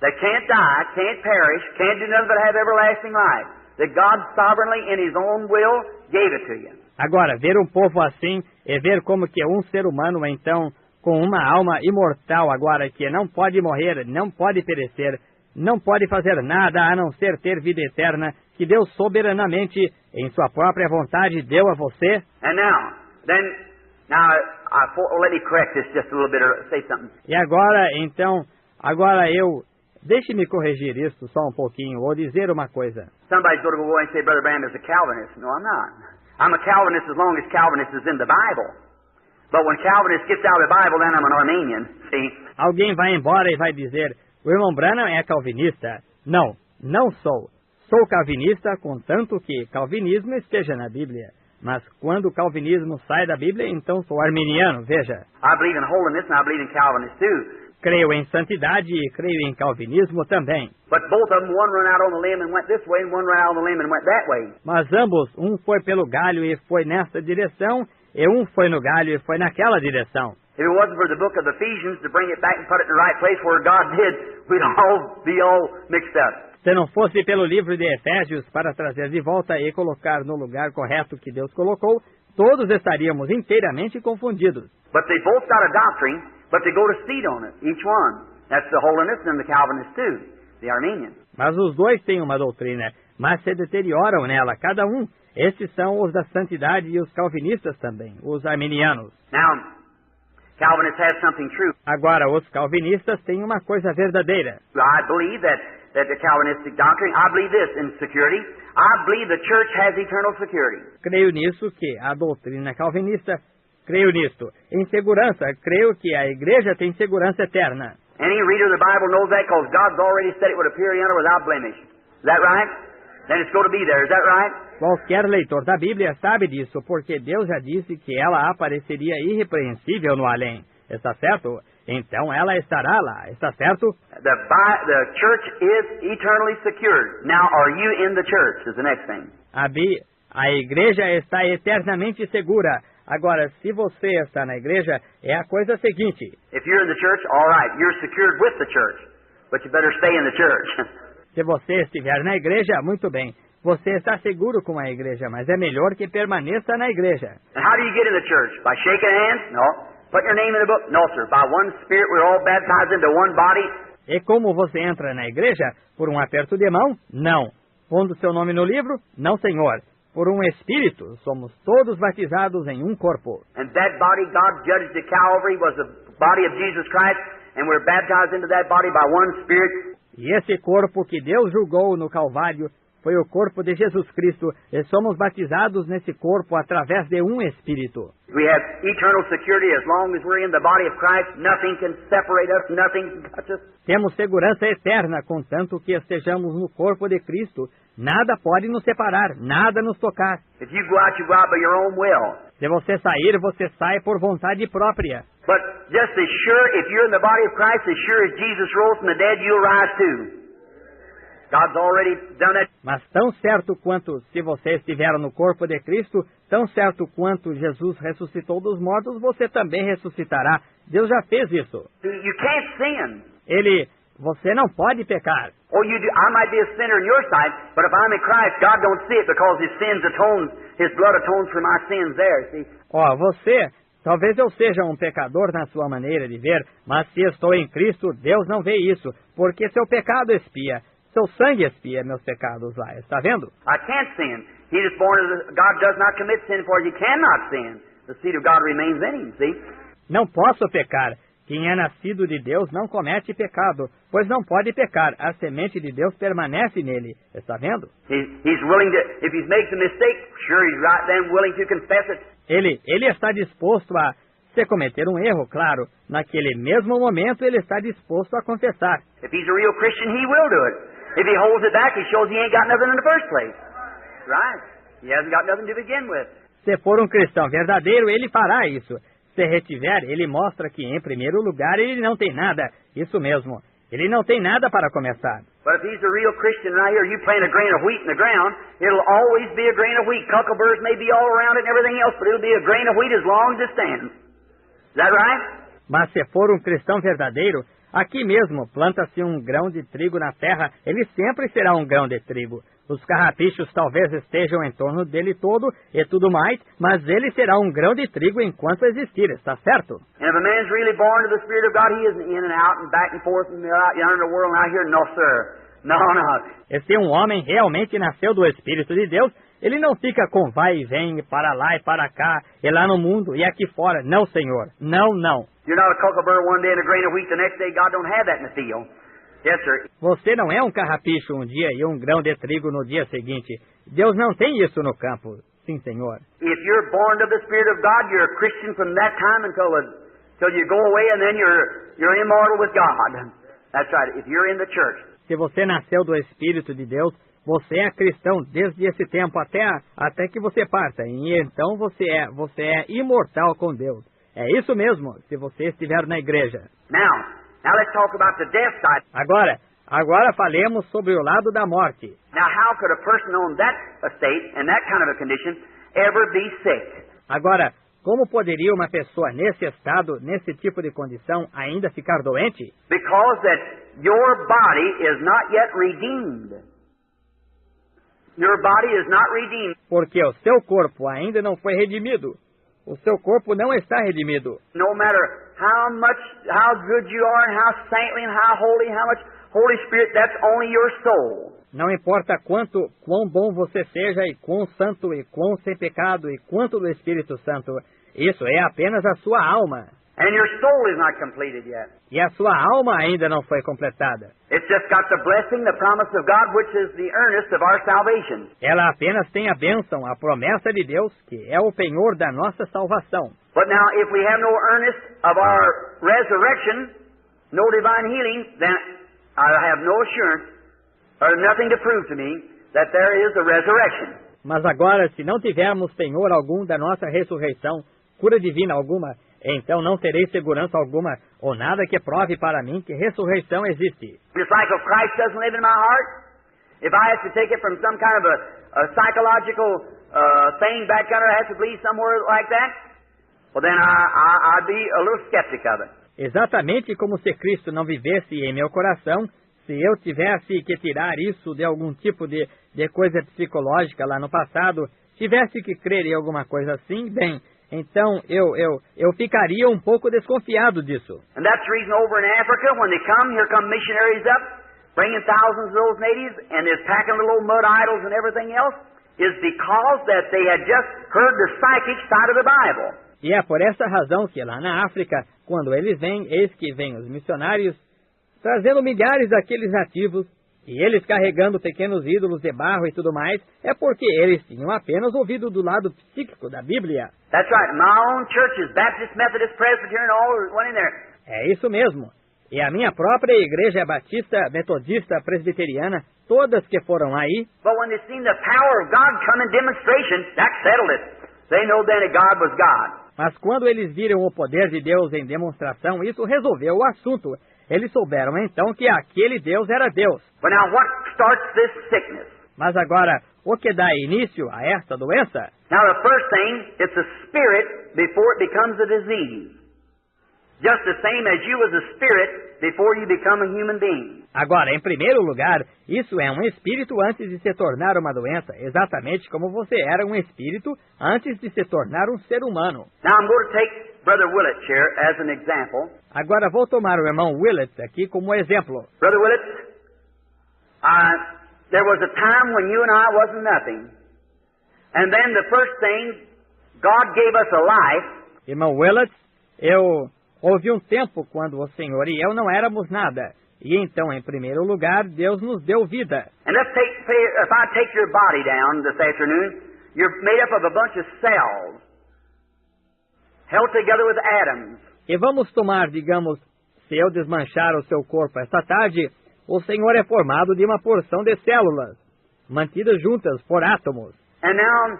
that can't die, can't perish, can't do nothing but have everlasting life, that God sovereignly in His own will gave it to you. Agora, ver um povo assim é ver como que um ser humano, então, com uma alma imortal agora, que não pode morrer, não pode perecer, não pode fazer nada a não ser ter vida eterna, que Deus soberanamente, em sua própria vontade, deu a você. And now, let me correct this just a little bit, or say something. E agora, então, deixe-me corrigir isso só um pouquinho, ou dizer uma coisa. Somebody's going to go away and say, Brother Branham is a Calvinist. No, I'm not. I'm a Calvinist as long as Calvinist is in the Bible. But when Calvinist gets out of the Bible, then I'm an Arminian, see? Alguém vai embora e vai dizer, o irmão Branham é calvinista. Não, não sou. Sou calvinista, contanto que calvinismo esteja na Bíblia. Mas quando o calvinismo sai da Bíblia, então sou arminiano, veja. I believe in holiness and I believe in Calvinist too. Creio em santidade e creio em calvinismo também. But both of them, one run out on the limb and went this way, and one ran out on the limb and went that way. Mas ambos, um foi pelo galho e foi nesta direção, e um foi no galho e foi naquela direção. If it wasn't for the book of Ephesians to bring it back and put it in the right place where God did, we'd all be all mixed up. Se não fosse pelo livro de Efésios para trazer de volta e colocar no lugar correto que Deus colocou, todos estaríamos inteiramente confundidos. But they both got a doctrine, but they go to seed on it, each one. That's the holiness and the Calvinist too, the Arminian. Mas os dois têm uma doutrina, mas se deterioram nela, cada um. Estes são os da santidade e os calvinistas também, os arminianos. Now, Calvinists have something true. Agora, os calvinistas têm uma coisa verdadeira. I believe that the Calvinistic doctrine, I believe this in security. I believe the church has eternal security. Creio nisso que a doutrina calvinista, creio nisto. Em segurança, creio que a igreja tem segurança eterna. Any reader of the Bible knows that because God's already said it would appear in her without blemish. Is that right? Then it's going to be there. Is that right? Qualquer leitor da Bíblia sabe disso, porque Deus já disse que ela apareceria irrepreensível no além. Está certo? Então ela estará lá. Está certo? The church is eternally secured. Now, are you in the church? Is the next thing. A igreja está eternamente segura. Agora, se você está na igreja, é a coisa seguinte. If you're in the church, all right, you're secured with the church, but you better stay in the church. Se você estiver na igreja, muito bem. Você está seguro com a igreja, mas é melhor que permaneça na igreja. And how do you get in the church? By shaking hands? No. Put your name in the book? No, sir. By one Spirit, we're all baptized into one body. E como você entra na igreja? Por um aperto de mão? Não. Pondo seu nome no livro? Não, senhor. Por um Espírito, somos todos batizados em um corpo. And that body God judged at Calvary was the body of Jesus Christ, and we're baptized into that body by one Spirit. E esse corpo que Deus julgou no Calvário foi o corpo de Jesus Cristo e somos batizados nesse corpo através de um Espírito. We have eternal security as long as we're in the body of Christ. Nothing can separate us, nothing can touch us. Temos segurança eterna, contanto que estejamos no corpo de Cristo. Nada pode nos separar, nada nos tocar. If you go out by your own will. Se você sair, você sai por vontade própria. But just as sure, if you're in the body of Christ, as sure as Jesus rose from the dead, you'll rise too. God's already done it. Mas tão certo quanto se você estiver no corpo de Cristo, tão certo quanto Jesus ressuscitou dos mortos, você também ressuscitará. Deus já fez isso. You can't sin. Você não pode pecar. Oh, you do. I might be a sinner in your sight, but if I'm in Christ, God don't see it because His blood atones for my sins there, see? Talvez eu seja um pecador na sua maneira de ver, mas se estou em Cristo, Deus não vê isso, porque seu pecado expia. Seu sangue expia meus pecados lá, está vendo? I can't sin. He is born of God does not commit sin, for he cannot sin. The seed of God remains in him, see? Não posso pecar. Quem é nascido de Deus não comete pecado, pois não pode pecar. A semente de Deus permanece nele, está vendo? He's willing to, if he makes a mistake, sure he's right then willing to confess it. Ele está disposto a, se cometer um erro, claro, naquele mesmo momento ele está disposto a confessar. If he's a real Christian, he will do it. If he holds it back, he shows he ain't got nothing in the first place. Right. He hasn't got nothing to begin with. Se for um cristão verdadeiro, ele fará isso. Se retiver, ele mostra que, em primeiro lugar, ele não tem nada. Isso mesmo. Ele não tem nada para começar. But if he's a real Christian right here, you plant a grain of wheat in the ground, it'll always be a grain of wheat. Cuckleburs may be all around it and everything else, but it'll be a grain of wheat as long as it stands. Is that right? Mas se for um cristão verdadeiro, aqui mesmo planta-se um grão de trigo na terra, ele sempre será um grão de trigo. Os carrapichos talvez estejam em torno dele todo e tudo mais, mas ele será um grão de trigo enquanto existir, está certo? And if a man's really born of the Spirit of God, he isn't in and out and back and forth and out yonder in the world and out here. No, sir. No, no. E se um homem realmente nasceu do Espírito de Deus, ele não fica com vai e vem, para lá e para cá, e lá no mundo e aqui fora. Não, Senhor. Não, não. You're not a cucklebur one day and a grain of wheat the next day. God don't have that in the field. Yes, sir. Você não é um carrapicho um dia e um grão de trigo no dia seguinte. Deus não tem isso no campo. Sim, Senhor. If you're born of the Spirit of God, you're a Christian from that time until you go away, and then you're immortal with God. That's right. If you're in the church. Se você nasceu do Espírito de Deus, você é cristão desde esse tempo até que você parta. E então você é imortal com Deus. É isso mesmo, se você estiver na igreja. Now let's talk about the death side. Agora falemos sobre o lado da morte. Now how could a person on that estate, in that kind of a condition, ever be sick? Agora, como poderia uma pessoa nesse estado, nesse tipo de condição, ainda ficar doente? Because that your body is not yet redeemed. Your body is not redeemed. Porque o seu corpo ainda não foi redimido. O seu corpo não está redimido. No matter how good you are and how saintly and how much Holy Spirit, that's only your soul. Não importa quão bom você seja e quão santo e quão sem pecado e quanto do Espírito Santo, isso é apenas a sua alma. And your soul is not completed yet. E a sua alma ainda não foi completada. It's just got the blessing, the promise of God, which is the earnest of our salvation. Ela apenas tem a bênção, a promessa de Deus, que é o penhor da nossa salvação. But now, if we have no earnest of our resurrection, no divine healing, then I have no assurance, or nothing to prove to me, that there is a resurrection. Mas agora, se não tivermos penhor algum da nossa ressurreição, cura divina alguma, então não terei segurança alguma ou nada que prove para mim que ressurreição existe. Just like if Christ doesn't live in my heart, if I have to take it from some kind of a psychological thing back under, I have to believe somewhere like that, well then I'd be a little skeptic of it. Exatamente como se Cristo não vivesse em meu coração, se eu tivesse que tirar isso de algum tipo de coisa psicológica lá no passado, tivesse que crer em alguma coisa assim, bem, então eu ficaria um pouco desconfiado disso. And that's the reason over in Africa, when they come, here come missionaries up, bringing thousands of those natives, and they're packing little old mud idols and everything else, is because that they had just heard the psychic side of the Bible. E é por essa razão que lá na África, quando eles vêm, eis que vêm os missionários, trazendo milhares daqueles nativos, E eles carregando pequenos ídolos de barro e tudo mais, é porque eles tinham apenas ouvido do lado psíquico da Bíblia. That's right. My own churches, Baptist, Methodist, Presbyterian, all went in there. É isso mesmo. E a minha própria igreja batista, metodista, presbiteriana, todas que foram aí. But when they seen the power of God come in demonstration, that settled it. They know then that God was God. Mas quando eles viram o poder de Deus em demonstração, isso resolveu o assunto. Eles souberam então que aquele Deus era Deus. But now what starts this sickness? Mas agora, o que dá início a esta doença? Now the first thing, it's a spirit before it becomes a disease. Just the same as you was a spirit before you become a human being. Agora, em primeiro lugar, isso é um espírito antes de se tornar uma doença, exatamente como você era um espírito antes de se tornar um ser humano. Now I'm going to take Brother Willett here as an example. Agora vou tomar o irmão Willett aqui como exemplo. Brother Willett, there was a time when you and I wasn't nothing. And then the first thing, God gave us a life. Irmão Willett, houve um tempo quando o Senhor e eu não éramos nada. E então, em primeiro lugar, Deus nos deu vida. And if I take your body down this afternoon, you're made up of a bunch of cells, held together with atoms. E vamos tomar, digamos, se eu desmanchar o seu corpo esta tarde, o Senhor é formado de uma porção de células, mantidas juntas por átomos. And now,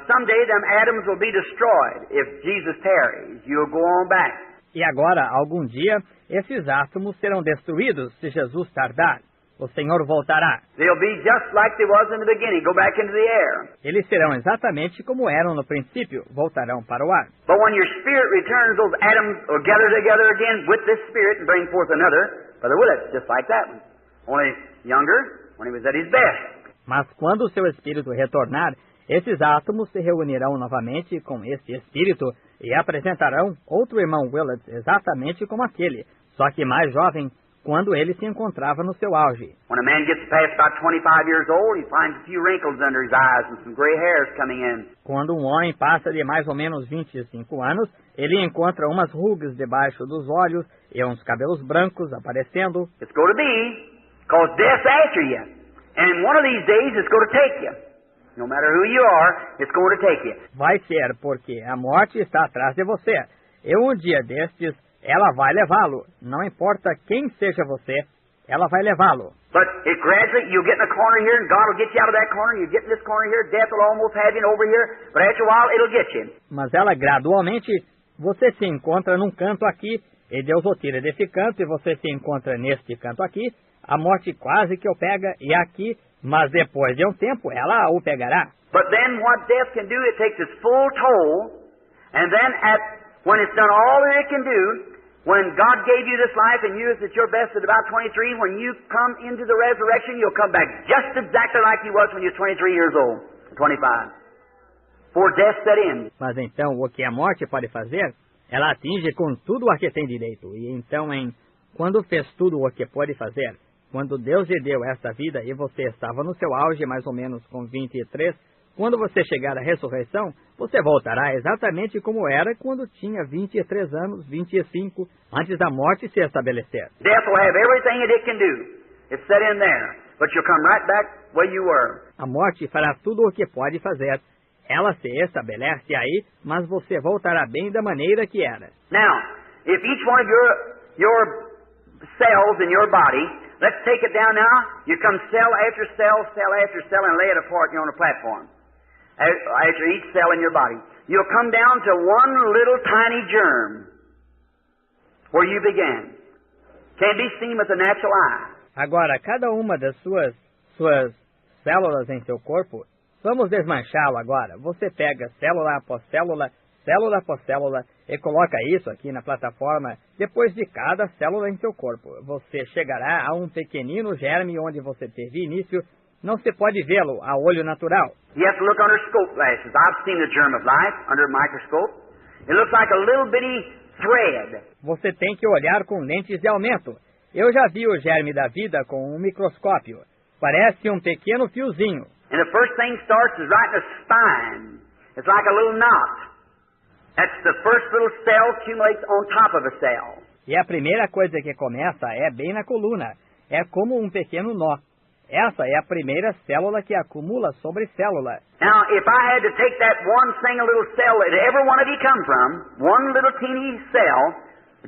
someday them atoms will be destroyed. If Jesus tarries, you'll go on back. E agora, algum dia, esses átomos serão destruídos se Jesus tardar. O Senhor voltará. They'll be just like they was in the beginning, go back into the air. Eles serão exatamente como eram no princípio, voltarão para o ar. But when your spirit returns, those atoms will gather together again with this spirit and bring forth another. Brother Willett, just like that one. Only younger, when he was at his best. Mas quando o seu espírito retornar, esses átomos se reunirão novamente com este espírito e apresentarão outro irmão Willett exatamente como aquele, só que mais jovem, quando ele se encontrava no seu auge. When a man gets past about 25 years old, he finds a few wrinkles under his eyes and some gray hairs coming in. Quando um homem passa de mais ou menos 25 anos, ele encontra umas rugas debaixo dos olhos e uns cabelos brancos aparecendo. It's going to be, because death's after you. And one of these days it's going to take you. No matter who you are, it's going to take you. Vai ser, porque a morte está atrás de você. E um dia destes, ela vai levá-lo. Não importa quem seja você, ela vai levá-lo. But it gradually, you'll get in a corner here, and God will get you out of that corner. You get in this corner here, death will almost have you over here. But after a while, it'll get you. Mas ela gradualmente, você se encontra num canto aqui, e Deus o tira desse canto, e você se encontra neste canto aqui. A morte quase que o pega, e aqui, mas depois de um tempo, ela o pegará. But then what death can do, it takes its full toll, and then when it's done all that it can do, when God gave you this life and you is at your best at about 23, when you come into the resurrection, you'll come back just exactly like you was when you were 23 years old, 25. For death set in. Mas então, o que a morte pode fazer, ela atinge com tudo a que tem direito. E então, quando fez tudo o que pode fazer, quando Deus lhe deu esta vida e você estava no seu auge, mais ou menos com 23, quando você chegar à ressurreição, você voltará exatamente como era quando tinha 23 anos, 25, antes da morte se estabelecer. Death will have everything that it can do. It's set in there. But you'll come right back where you were. A morte fará tudo o que pode fazer. Ela se estabelece aí, mas você voltará bem da maneira que era. Now, if each one of your cells in your body, let's take it down now. You come cell after cell, cell after cell, and lay it apart on a platform. After each cell in your body. You'll come down to one little tiny germ where you began. Can't be seen with the natural eye. Agora, cada uma das suas células em seu corpo, vamos desmanchá-lo agora. Você pega célula após célula, célula após célula, e coloca isso aqui na plataforma depois de cada célula em seu corpo. Você chegará a um pequenino germe onde você teve início. Não se pode vê-lo a olho natural. You have to look under scope glasses. I've seen the germ of life under a microscope. It looks like a little bitty thread. Você tem que olhar com lentes de aumento. Eu já vi o germe da vida com um microscópio. Parece um pequeno fiozinho. And the first thing starts is right in the spine. It's like a little knot. That's the first little cell accumulates on top of a cell. E a primeira coisa que começa é bem na coluna. é como um pequeno nó. Essa é a primeira célula que acumula sobre célula. Now, if I had to take that one single little cell that every one of you come from, one little teeny cell,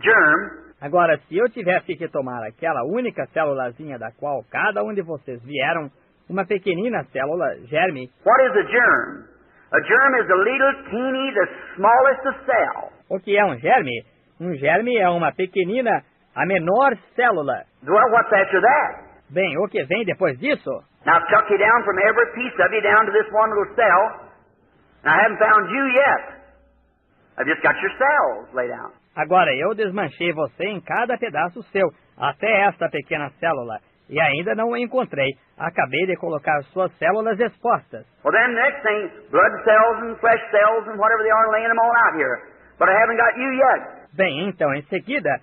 germ. Agora, se eu tivesse que tomar aquela única célulazinha da qual cada um de vocês vieram, uma pequenina célula, germe. What is a germ? A germ is a little teeny, the smallest of cell. O que é um germe? Um germe é uma pequenina, a menor célula. Well, what's after that? Bem, o que vem depois disso? Now, I've tucked you down from every piece of you down to this one little cell. And I haven't found you yet. I've just got your cells laid out. Agora, eu desmanchei você em cada pedaço seu, até esta pequena célula, e ainda não o encontrei. Acabei de colocar suas células expostas. Well, then, next thing, blood cells and flesh cells and whatever they are, laying them all out here. But I haven't got you yet. Bem, então, em seguida,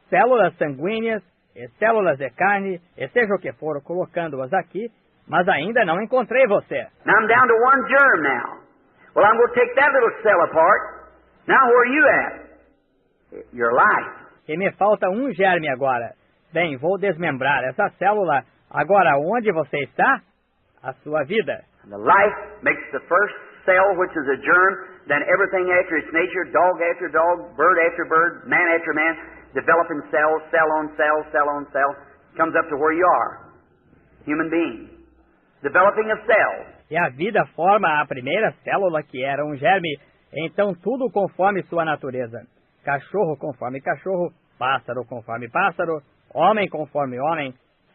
células sanguíneas, e células de carne, e seja o que for, colocando-as aqui, mas ainda não encontrei você. Now I'm down to one germ now. Well, I'm going to take that little cell apart. Now where are you at? Your life. E me falta um germe agora. Bem, vou desmembrar essa célula. Agora, onde você está? A sua vida. The life makes the first cell, which is a germ, then everything after its nature, dog after dog, bird after bird, man after man, developing cells, cell on cell, cell on cell, comes up to where you are. Human being. Developing of cells. E a vida forma a primeira célula, que era um germe, então tudo conforme sua natureza. Cachorro conforme cachorro, pássaro conforme pássaro, homem conforme homem,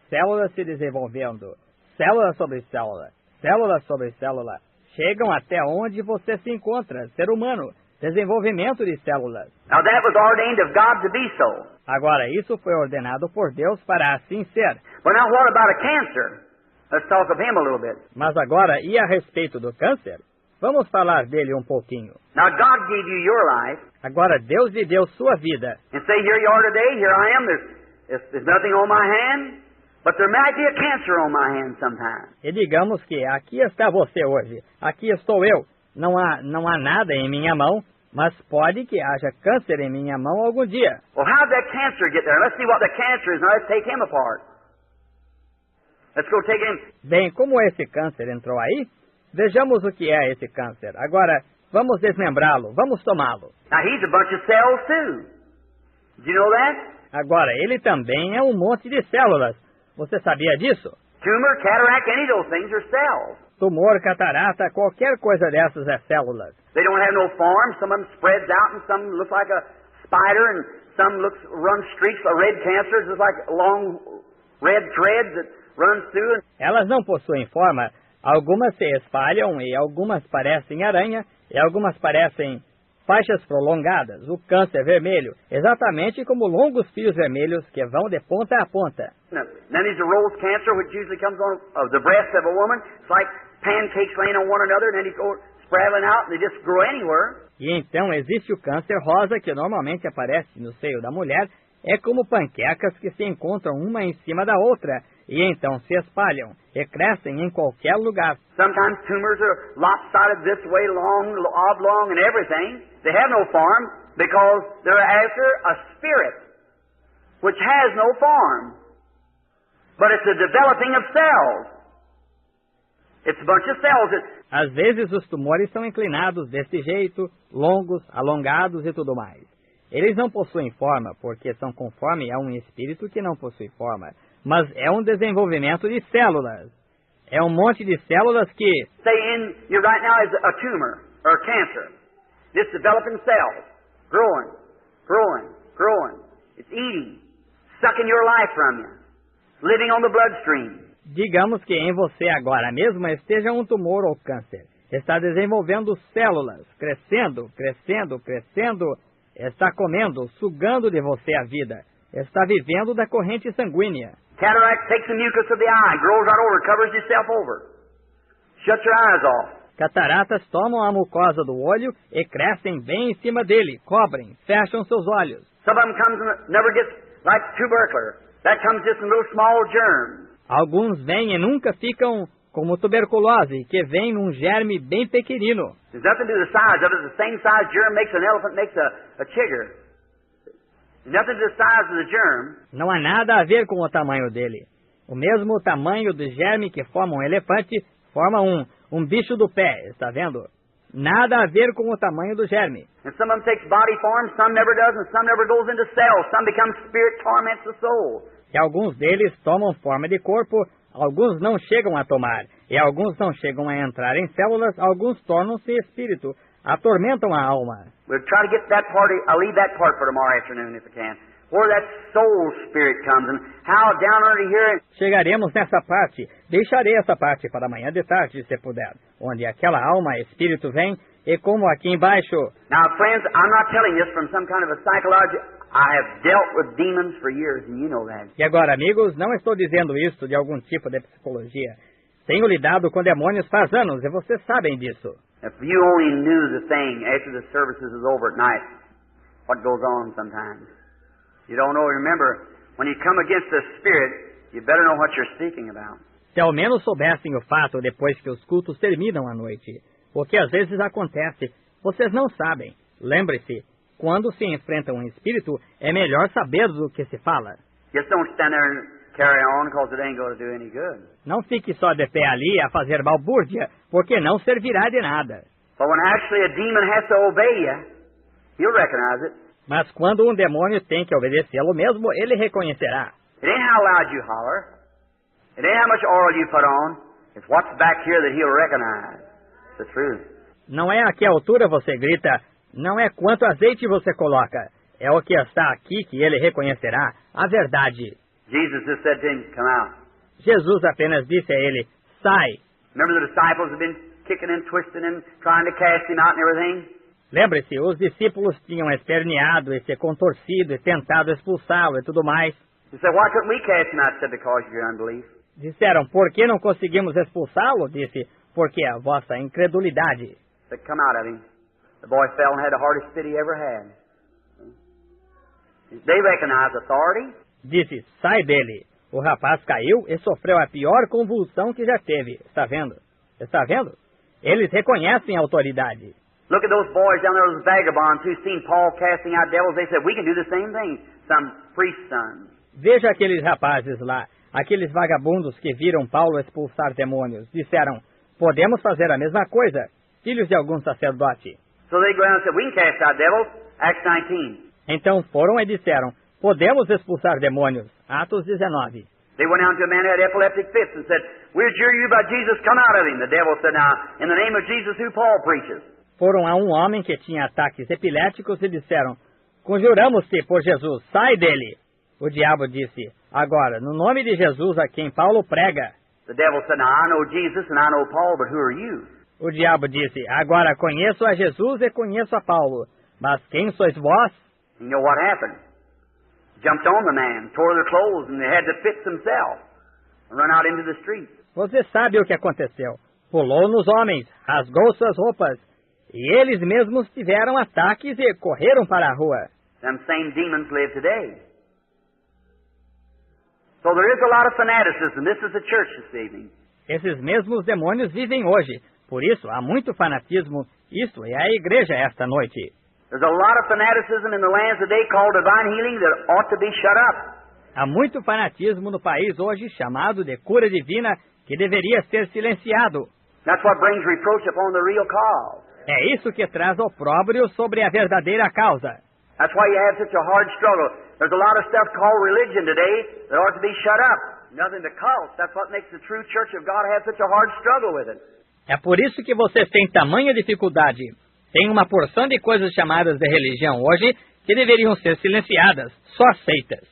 células se desenvolvendo, célula sobre célula, célula sobre célula, chegam até onde você se encontra, ser humano, desenvolvimento de células. Now that was ordained of God to be so. Agora, isso foi ordenado por Deus para assim ser. But now what about a cancer? Let's talk of him a little bit. Mas agora, e a respeito do câncer? Vamos falar dele um pouquinho. Now God gave you your life. Agora, Deus lhe deu sua vida. And say, here you are today, here I am, there's nothing on my hand, but there might be a cancer on my hand sometime. E digamos que aqui está você hoje, aqui estou eu. Não há nada em minha mão, mas pode que haja câncer em minha mão algum dia. Well, how did that cancer get there? Let's see what the cancer is. Now let's take him apart. Let's go take him. Bem, como esse câncer entrou aí? Vejamos o que é esse câncer. Agora, vamos desmembrá-lo, vamos tomá-lo. Now he's a bunch of cells too. Did you know that? Agora, ele também é um monte de células. Você sabia disso? Tumor, cataract, any of those things are cells. Tumor, catarata, qualquer coisa dessas é células. They don't have no form. Some of them spreads out and some look like a spider and some run streaks of red cancer, just like long red threads that runs through. Elas não possuem forma. Algumas se espalham e algumas parecem aranha e algumas parecem faixas prolongadas. O câncer vermelho, exatamente como longos fios vermelhos que vão de ponta a ponta. Then there's the rose cancer, which usually comes on the breast of a woman. It's like pancakes laying on one another, and then they go spraddling out, and they just grow anywhere. E então existe o câncer rosa, que normalmente aparece no seio da mulher. É como panquecas que se encontram uma em cima da outra, e então se espalham e crescem em qualquer lugar. Sometimes tumors are lopsided this way, long, oblong, and everything. They have no form because they're after a spirit which has no form. But it's a developing of cells. It's a bunch of cells. Às vezes os tumores são inclinados desse jeito, longos, alongados e tudo mais. Eles não possuem forma, porque são conforme a um espírito que não possui forma. Mas é um desenvolvimento de células. É um monte de células que... Say in you right now is a tumor or a cancer. It's developing cells, growing, growing, growing. It's eating, sucking your life from you, living on the bloodstream. Digamos que em você agora mesmo esteja um tumor ou câncer. Está desenvolvendo células, crescendo, crescendo, crescendo. Está comendo, sugando de você a vida. Está vivendo da corrente sanguínea. Cataract takes the mucus of the eye, grows right over, covers itself over. Shuts your eyes off. Cataratas tomam a mucosa do olho e crescem bem em cima dele, cobrem, fecham seus olhos. Some of them comes and never gets like tubercular. That comes just in little small germs. Alguns vêm e nunca ficam como tuberculose, que vem num germe bem pequenino. There's nothing to do with the size of it. The same size germ makes an elephant, makes a chigger. Nothing to the size of the germ. Não há nada a ver com o tamanho dele. O mesmo tamanho do germe que forma um elefante forma um bicho do pé, está vendo? Nada a ver com o tamanho do germe. And some of them takes body form, some never does, and some never goes into cells. Some becomes spirit, torments the soul. E alguns deles tomam forma de corpo, alguns não chegam a tomar, e alguns não chegam a entrar em células, alguns tornam-se espírito, atormentam a alma. We'll try to get that part, I'll leave that part for tomorrow afternoon if I can. Where that soul spirit comes and how down under here. Chegaremos nessa parte, deixarei essa parte para amanhã de tarde, se puder, onde aquela alma, espírito vem, e como aqui embaixo. Now friends, I'm not telling this from some kind of a psychological. I have dealt with demons for years, and you know that. E agora, amigos, não estou dizendo isso de algum tipo de psicologia. Tenho lidado com demônios faz anos, e vocês sabem disso. If you only knew the thing after the services is over at night, what goes on sometimes. You don't know. Remember, when you come against the Spirit, you better know what you're speaking about. Se ao menos soubessem o fato depois que os cultos terminam à noite. Porque às vezes acontece, vocês não sabem. Lembre-se, quando se enfrenta um espírito, é melhor saber do que se fala. Just don't stand there and carry on, because it ain't going to do any good. Não fique só de pé ali a fazer balbúrdia, porque não servirá de nada. But when actually a demon has to obey you, you'll recognize it. Mas quando um demônio tem que obedecê-lo mesmo, ele reconhecerá. It ain't how loud you holler. It ain't how much oil you put on. It's what's back here that he'll recognize. It's the truth. Não é a que altura você grita, não é quanto azeite você coloca. É o que está aqui que ele reconhecerá, a verdade. Jesus just said to him, come out. Jesus apenas disse a ele, sai. Remember the disciples have been kicking and twisting and trying to cast him out and everything? Lembre-se, os discípulos tinham esperneado e se contorcido e tentado expulsá-lo e tudo mais. He said, why couldn't we cast him out? He said, because of your unbelief. Disseram, por que não conseguimos expulsá-lo? Disse, porque a vossa incredulidade. He said, come out of him. The boy fell and had the hardest fit he ever had. They recognized authority. Disse, sai dele. O rapaz caiu e sofreu a pior convulsão que já teve. Está vendo? Está vendo? Eles reconhecem a autoridade. Look at those boys down there, those vagabonds who seen Paul casting out devils. They said, we can do the same thing. Some priest's sons. Veja aqueles rapazes lá, aqueles vagabundos que viram Paulo expulsar demônios. Disseram, podemos fazer a mesma coisa, filhos de algum sacerdote. So they go around and said, we can cast out devils. Acts 19. Então foram e disseram, podemos expulsar demônios. Atos 19. They went out to a man who had epileptic fits and said, we adjure you by Jesus, come out of him. The devil said, now, in the name of Jesus who Paul preaches. Foram a um homem que tinha ataques epiléticos e disseram, conjuramos-te por Jesus, sai dele. O diabo disse, agora, no nome de Jesus a quem Paulo prega. The devil said, now I know Jesus and I know Paul, but who are you? O diabo disse, agora conheço a Jesus e conheço a Paulo, mas quem sois vós? You know what happened? Jumped on the man, tore their clothes, and they had to fix themselves and run out into the street. Você sabe o que aconteceu. Pulou nos homens, rasgou suas roupas, e eles mesmos tiveram ataques e correram para a rua. Them same demons live today. So there is a lot of fanaticism. This is the church this evening. Esses mesmos demônios vivem hoje. Por isso, há muito fanatismo. Isso é a igreja esta noite. There's a lot of fanaticism in the lands today called divine healing that ought to be shut up. Há muito fanatismo no país hoje chamado de cura divina que deveria ser silenciado. That's what brings reproach upon the real cause. É isso que traz opróbrio sobre a verdadeira causa. That's why you have such a hard struggle. There's a lot of stuff called religion today that ought to be shut up. Nothing but cults. That's what makes the true church of God have such a hard struggle with it. É por isso que vocês têm tamanha dificuldade. Tem uma porção de coisas chamadas de religião hoje que deveriam ser silenciadas, só aceitas.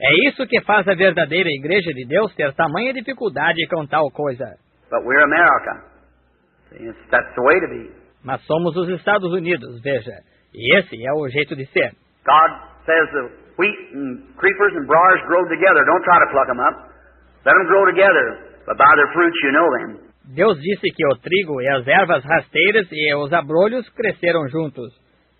É isso que faz a verdadeira igreja de Deus ter tamanha dificuldade com tal coisa. But we're America. That's the way to be. Mas somos os Estados Unidos, veja. E esse é o jeito de ser. God says the wheat and creepers and briars grow together. Don't try to pluck them up. Let them grow together. But by their fruits you know them. Deus disse que o trigo e as ervas rasteiras e os abrolhos cresceram juntos.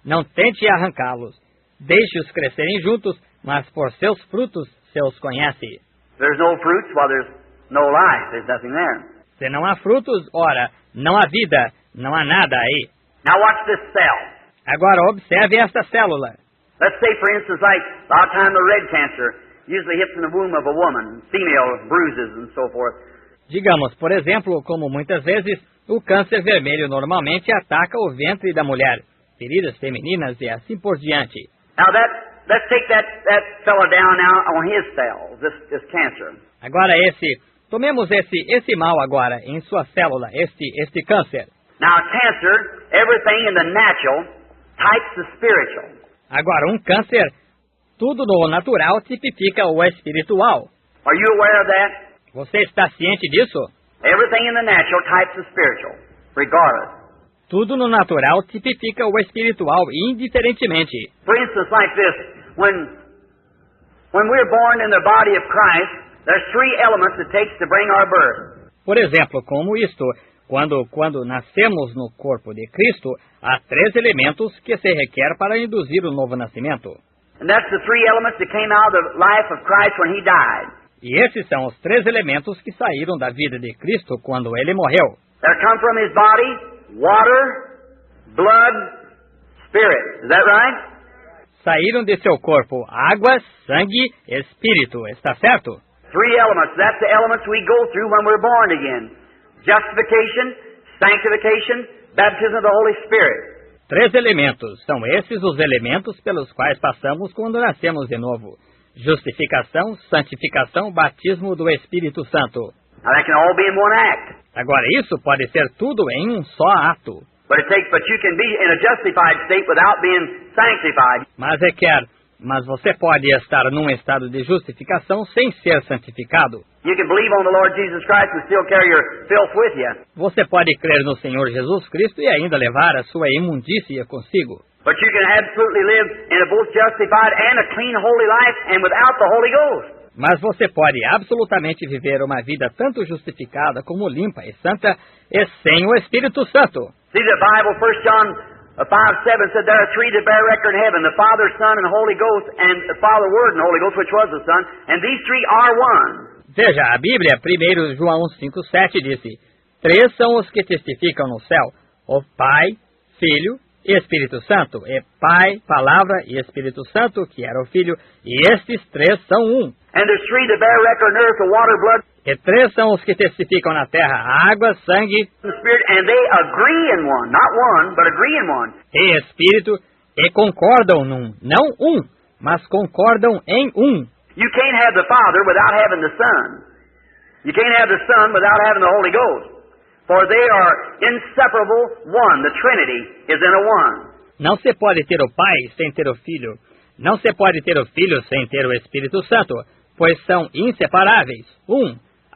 Não tente arrancá-los. Deixe-os crescerem juntos, mas por seus frutos se os conhece. There's no fruits, well, there's no life. There's nothing there. Se não há frutos, ora, não há vida, não há nada aí. Now watch this cell. Agora observe esta célula. Let's say, for instance, like a lot of time the red cancer usually hits in the womb of a woman, female bruises and so forth. Digamos, por exemplo, como muitas vezes o câncer vermelho normalmente ataca o ventre da mulher, feridas femininas e assim por diante. Now let's take that fella down now on his cells, this cancer. Agora tomemos esse mal agora em sua célula, este câncer. Now cancer, everything in the natural types the spiritual. Agora, um câncer, tudo no natural tipifica o espiritual. Are you aware of that? Você está ciente disso? Everything in the natural types the spiritual, regardless. Tudo no natural tipifica o espiritual, indiferentemente. For instance, like this, when we're born in the body of Christ, there's three elements it takes to bring our birth. Por exemplo, como isto, quando nascemos no corpo de Cristo, há 3 elementos que se requer para induzir o novo nascimento. And that's the three elements that came out of the life of Christ when He died. E esses são os 3 elementos que saíram da vida de Cristo quando Ele morreu. They come from His body, water, blood, spirit. Is that right? Saíram de seu corpo água, sangue, espírito. Está certo? Three elements. That's the elements we go through when we're born again. Justification, sanctification, baptism of the Holy Spirit. 3 elementos. São esses os elementos pelos quais passamos quando nascemos de novo. Justificação, santificação, batismo do Espírito Santo. Now that can all be in one act. Agora, isso pode ser tudo em um só ato. But you can be in a justified state without being sanctified. Mas você pode estar num estado de justificação sem ser santificado. You can believe on the Lord Jesus Christ and still carry your filth with you. Você pode crer no Senhor Jesus Cristo e ainda levar a sua imundícia consigo. But you can absolutely live in a both justified and a clean, holy life and without the Holy Ghost. Mas você pode absolutamente viver uma vida tanto justificada como limpa e santa e sem o Espírito Santo. See the Bible, 1 John 5:7 said there are three that bear record in heaven, the Father, Son, and Holy Ghost, and the Father, Word, and Holy Ghost, which was the Son, and these three are one. Veja, a Bíblia, 1 João 5:7 disse, 3 são os que testificam no céu, o Pai, Filho e Espírito Santo. E Pai, Palavra e Espírito Santo, que era o Filho, e estes 3 são um. And there's three that bear record on earth, the water, blood, E 3 são os que testificam na terra, água, sangue and spirit, and they agree in one. Not one, but agree in one. e Espírito, e concordam num, não um, mas concordam em um. You can't have the Father without having the Son. You can't have the Son without having the Holy Ghost. For they are inseparable one. The Trinity is in a one. Não se pode ter o Pai sem ter o Filho. Não se pode ter o Filho sem ter o Espírito Santo, pois são inseparáveis.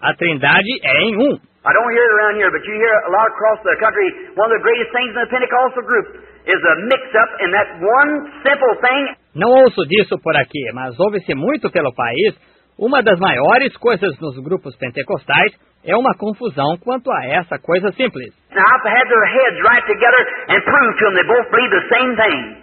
A Trindade é em um. I don't hear it around here, but you hear a lot across the country. One of the greatest things in the Pentecostal group is a mix-up in that one simple thing. Não ouço disso por aqui, mas ouve-se muito pelo país. Uma das maiores coisas nos grupos pentecostais é uma confusão quanto a essa coisa simples. Now, I've had their heads right together and proved to them they both believe the same thing.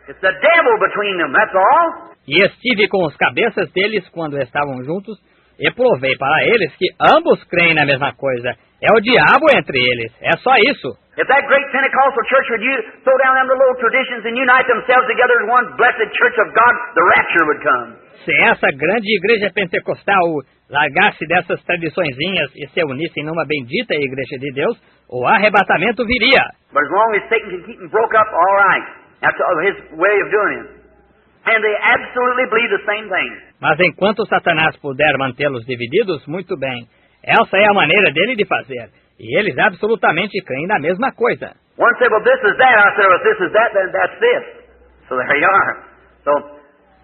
It's the devil between them, that's all. E estive com os cabeças deles quando estavam juntos e provei para eles que ambos creem na mesma coisa. É o diabo entre eles. É só isso. If that great Pentecostal church would throw down them little traditions and unite themselves together as one blessed church of God, the rapture would come. Se essa grande igreja pentecostal largasse dessas tradiçõezinhas e se unissem numa bendita igreja de Deus, o arrebatamento viria. But as long as Satan can keep them broke up, all right. That's his way of doing it. And they absolutely believe the same thing. Mas enquanto Satanás puder mantê-los divididos, muito bem. Essa é a maneira dele de fazer. E eles absolutamente creem na mesma coisa. One said, well, this is that. I said, well, if this is that, then that's this. So there you are. So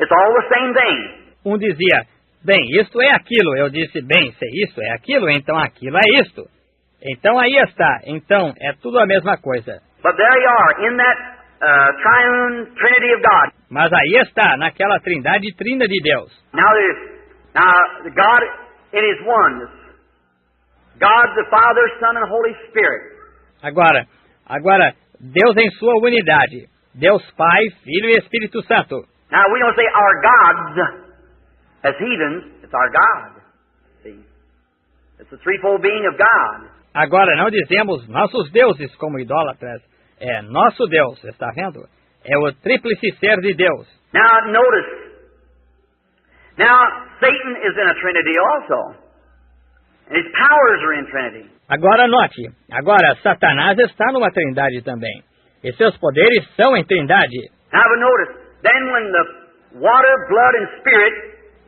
it's all the same thing. Dizia, bem, isto é aquilo. Eu disse, bem, se isto é aquilo, então aquilo é isto. Então aí está. Então é tudo a mesma coisa. But there you are, in that triune Trinity of God. Mas aí está, naquela trindade trina de Deus. Now God in His oneness. God the Father, Son, and Holy Spirit. Agora, Deus em sua unidade. Deus Pai, Filho e Espírito Santo. Now we don't say our gods as heathens, it's our God. See? It's the threefold being of God. Agora, não dizemos nossos deuses como idólatras. É nosso Deus, está vendo? é o tríplice ser de Deus. Now, notice. Now, Satan is in a Trinity also. And his powers are in Trinity. Agora note, Satanás está numa trindade também. E seus poderes são em trindade. Now, but notice, then when the water, blood, and spirit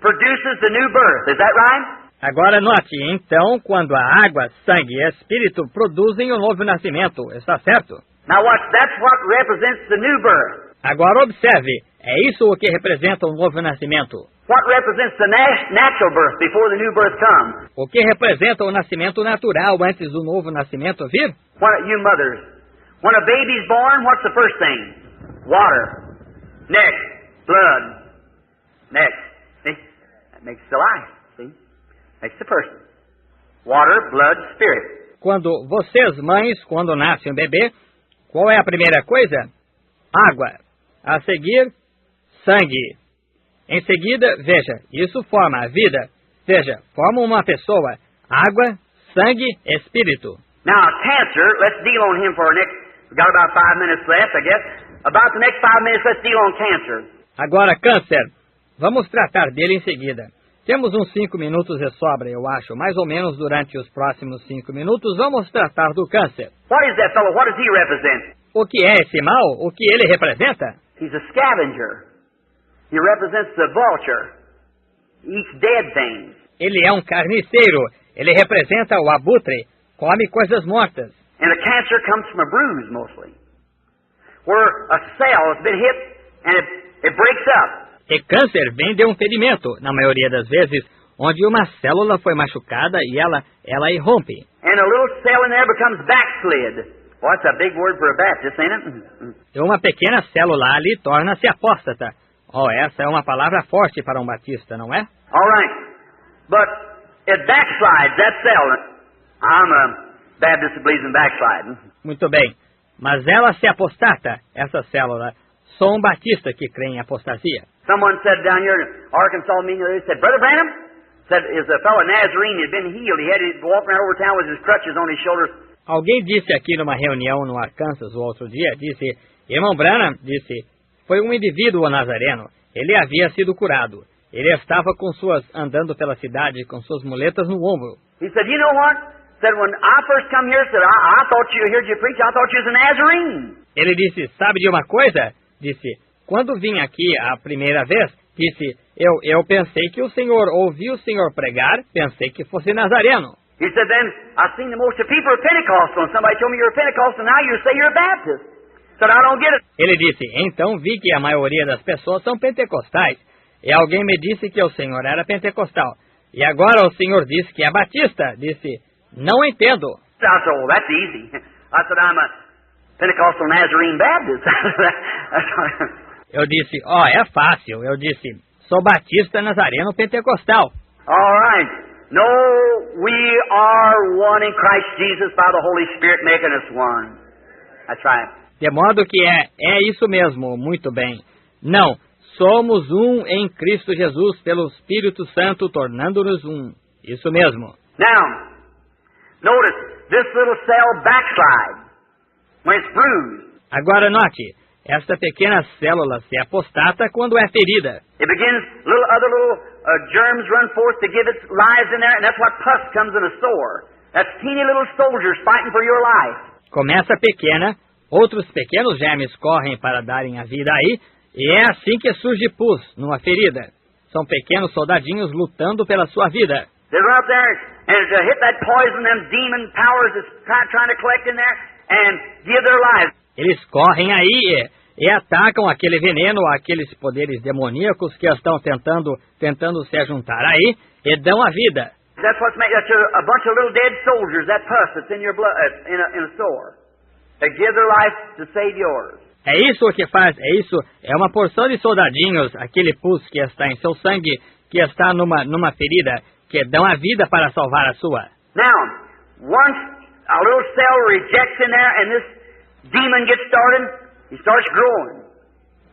produces the new birth, is that right? Agora note, então, quando a água, sangue e espírito produzem o novo nascimento, está certo? Now watch, that's what represents the new birth. Agora observe, é isso o que representa o novo nascimento. What represents the natural birth before the new birth comes? O que representa o nascimento natural antes do novo nascimento vir? What, you mothers, when a baby's born, what's the first thing? Water. Next, blood. Next, see? That makes the life, see? Makes the person. Water, blood, spirit. Quando vocês, mães, quando nasce um bebê, qual é a primeira coisa? Água. A seguir, sangue. Em seguida, veja, isso forma a vida. Veja, forma uma pessoa. Água, sangue, espírito. Now, cancer, let's deal on him for we've got about 5 minutes left, I guess. About the next 5 minutes, let's deal on cancer. Agora, câncer. Vamos tratar dele em seguida. Temos uns 5 minutos de sobra, eu acho. Mais ou menos durante os próximos 5 minutos, vamos tratar do câncer. What is that fellow? What does he represent? O que é esse mal? O que ele representa? He's a scavenger. He represents the vulture. He eats dead things. Ele é um carniceiro. Ele representa o abutre. Come coisas mortas. And the cancer comes from a bruise, mostly. Where a cell has been hit and it breaks up. E câncer vem de um ferimento, na maioria das vezes, onde uma célula foi machucada e ela irrompe. And a little cell in there becomes backslid. Well, that's a big word for a Baptist, ain't it? E uma pequena célula ali torna-se apóstata. Oh, essa é uma palavra forte para um batista, não é? All right. But it backslides, that cell. I'm a Baptist that believes in backsliding. Muito bem. Mas ela se apostata, essa célula. Sou um batista que crê em apostasia. Someone said down here in Arkansas meeting, they said, Brother Branham, said, is a fellow Nazarene, had been healed. He had to walk around over town with his crutches on his shoulders. Alguém disse aqui numa reunião no Arkansas o outro dia, disse, irmão Branham, disse, foi um indivíduo nazareno. Ele havia sido curado. Ele estava andando pela cidade com suas muletas no ombro. He said, you know what? Said, when I first come here, said, I thought you heard you preach, I thought you was a Nazarene. Ele disse, sabe de uma coisa? Disse, quando vim aqui a primeira vez, disse, eu pensei que ouvi o senhor pregar, pensei que fosse nazareno. He said, then, I've seen the most of people are Pentecostal, and somebody told me you're a Pentecostal, now you say you're a Baptist. Said, I don't get it. Ele disse, então vi que a maioria das pessoas são pentecostais, e alguém me disse que o senhor era pentecostal. E agora o senhor disse que é batista. Disse, não entendo. I said, oh, that's easy. I said, I'm a Pentecostal Nazarene Baptist. Eu disse, é fácil. Eu disse, sou batista nazareno pentecostal. All right. No, we are one in Christ Jesus by the Holy Spirit making us one. That's right. De modo que é isso mesmo, muito bem. Não, somos um em Cristo Jesus pelo Espírito Santo tornando-nos um. Isso mesmo. Now, notice, this little cell backslides when it's bruised. Agora note, esta pequena célula se apostata quando é ferida. It begins, other germs run forth to give its lives in there, and that's what pus comes in a sore. That's teeny little soldiers fighting for your life. Começa pequena, outros pequenos germes correm para darem a vida aí, e é assim que surge pus numa ferida. São pequenos soldadinhos lutando pela sua vida. They run up there and to hit that poison, them demon powers that's trying to collect in there and give their lives. Eles correm aí e atacam aquele veneno, aqueles poderes demoníacos que estão tentando se juntar aí e dão a vida. That's what's making a bunch of little dead soldiers, that pus that's in your blood, in a sore. They give their life to save yours. É isso o que faz, é uma porção de soldadinhos, aquele pus que está em seu sangue, que está numa ferida, que dão a vida para salvar a sua. Now, once a little cell rejects in there and this demon gets started, he starts growing.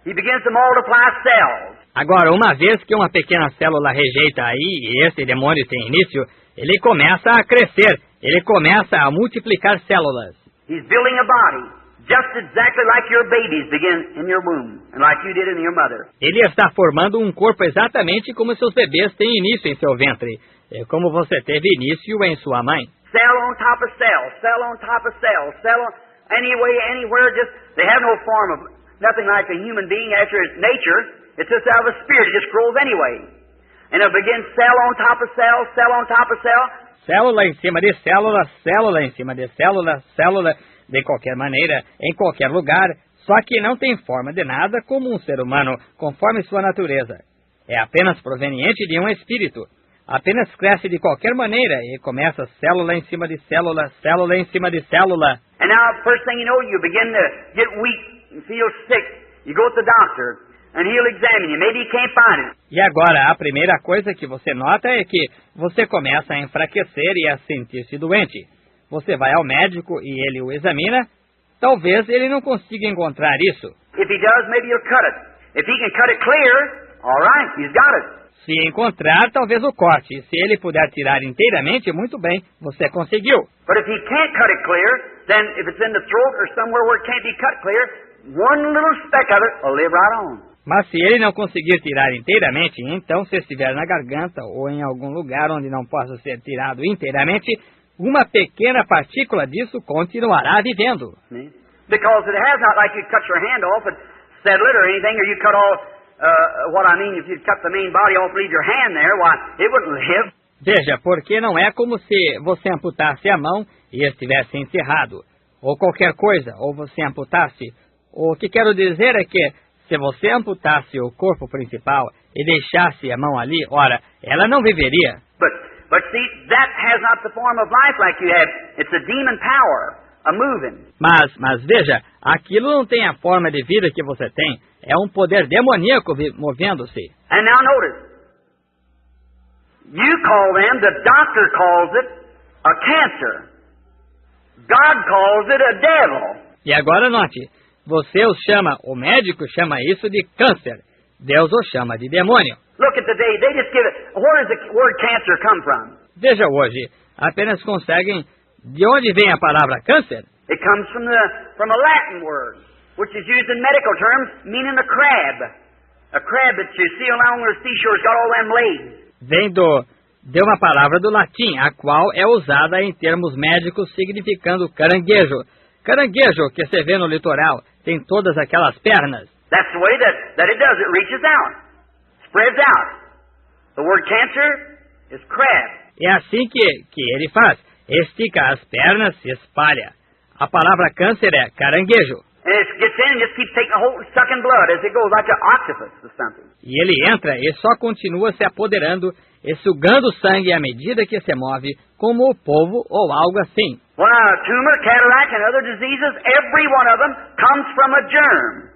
He begins to multiply cells. Agora, uma vez que uma pequena célula rejeita aí, e esse demônio tem início, ele começa a crescer, ele começa a multiplicar células. He's building a body, just exactly like your babies begin in your womb, and like you did in your mother. Ele está formando um corpo exatamente como seus bebês têm início em seu ventre, como você teve início em sua mãe. Cell on top of cell, cell on top of cell, cell on anyway, anywhere, just, they have no form of, nothing like a human being after its nature. It's just out of a spirit, it just grows anyway. And it'll begin cell on top of cell, cell on top of cell. Célula em cima de célula, célula em cima de célula, célula de qualquer maneira, em qualquer lugar, só que não tem forma de nada como um ser humano, conforme sua natureza. É apenas proveniente de um espírito. Apenas cresce de qualquer maneira e começa célula em cima de célula, célula em cima de célula. And now, first thing you know, you begin to get weak and feel sick. You go to the doctor, and he'll examine you. Maybe he can't find it. E agora, a primeira coisa que você nota é que você começa a enfraquecer e a sentir-se doente. Você vai ao médico e ele o examina. Talvez ele não consiga encontrar isso. If he does, maybe he'll cut it. If he can cut it clear, all right, he's got it. Se encontrar, talvez o corte. Se ele puder tirar inteiramente, muito bem, você conseguiu. But if he can't cut it clear, then if it's in the throat or somewhere where it can't be cut clear, one little speck of it will live right on. Mas se ele não conseguir tirar inteiramente, então se estiver na garganta ou em algum lugar onde não possa ser tirado inteiramente, uma pequena partícula disso continuará vivendo. Because it has not like you cut your hand off and settle it or anything, or you cut all... what I mean, if you cut the main body off, leave your hand there, why, it wouldn't live. Veja, porque não é como se você amputasse a mão e estivesse encerrado, ou qualquer coisa, ou você amputasse. O que quero dizer é que, se você amputasse o corpo principal e deixasse a mão ali, ora, ela não viveria. But see, that has not the form of life like you have. It's a demon power, a moving. Mas veja, aquilo não tem a forma de vida que você tem. É um poder demoníaco movendo-se. And now notice, you call them, the doctor calls it, a cancer. God calls it a devil. E agora note, você os chama, o médico chama isso de câncer. Deus o chama de demônio. Look at the day, they just give it, where does the word cancer come from? Veja hoje, apenas conseguem, de onde vem a palavra câncer? It comes from a Latin word, which is used in medical terms, meaning a crab. A crab that you see along the seashore has got all them legs. Vem de uma palavra do latim, a qual é usada em termos médicos significando caranguejo. Caranguejo que se vê no litoral, tem todas aquelas pernas. That's the way that it does. It reaches out, spreads out. The word cancer is crab. É assim que ele faz. Estica as pernas, se espalha. A palavra câncer é caranguejo. And it gets in and just keeps taking a hold, sucking blood as it goes, like an octopus or something. E ele entra e só continua se apoderando e sugando sangue à medida que se move, como o polvo ou algo assim. Well, a tumor, cataract, and other diseases, every one of them comes from a germ.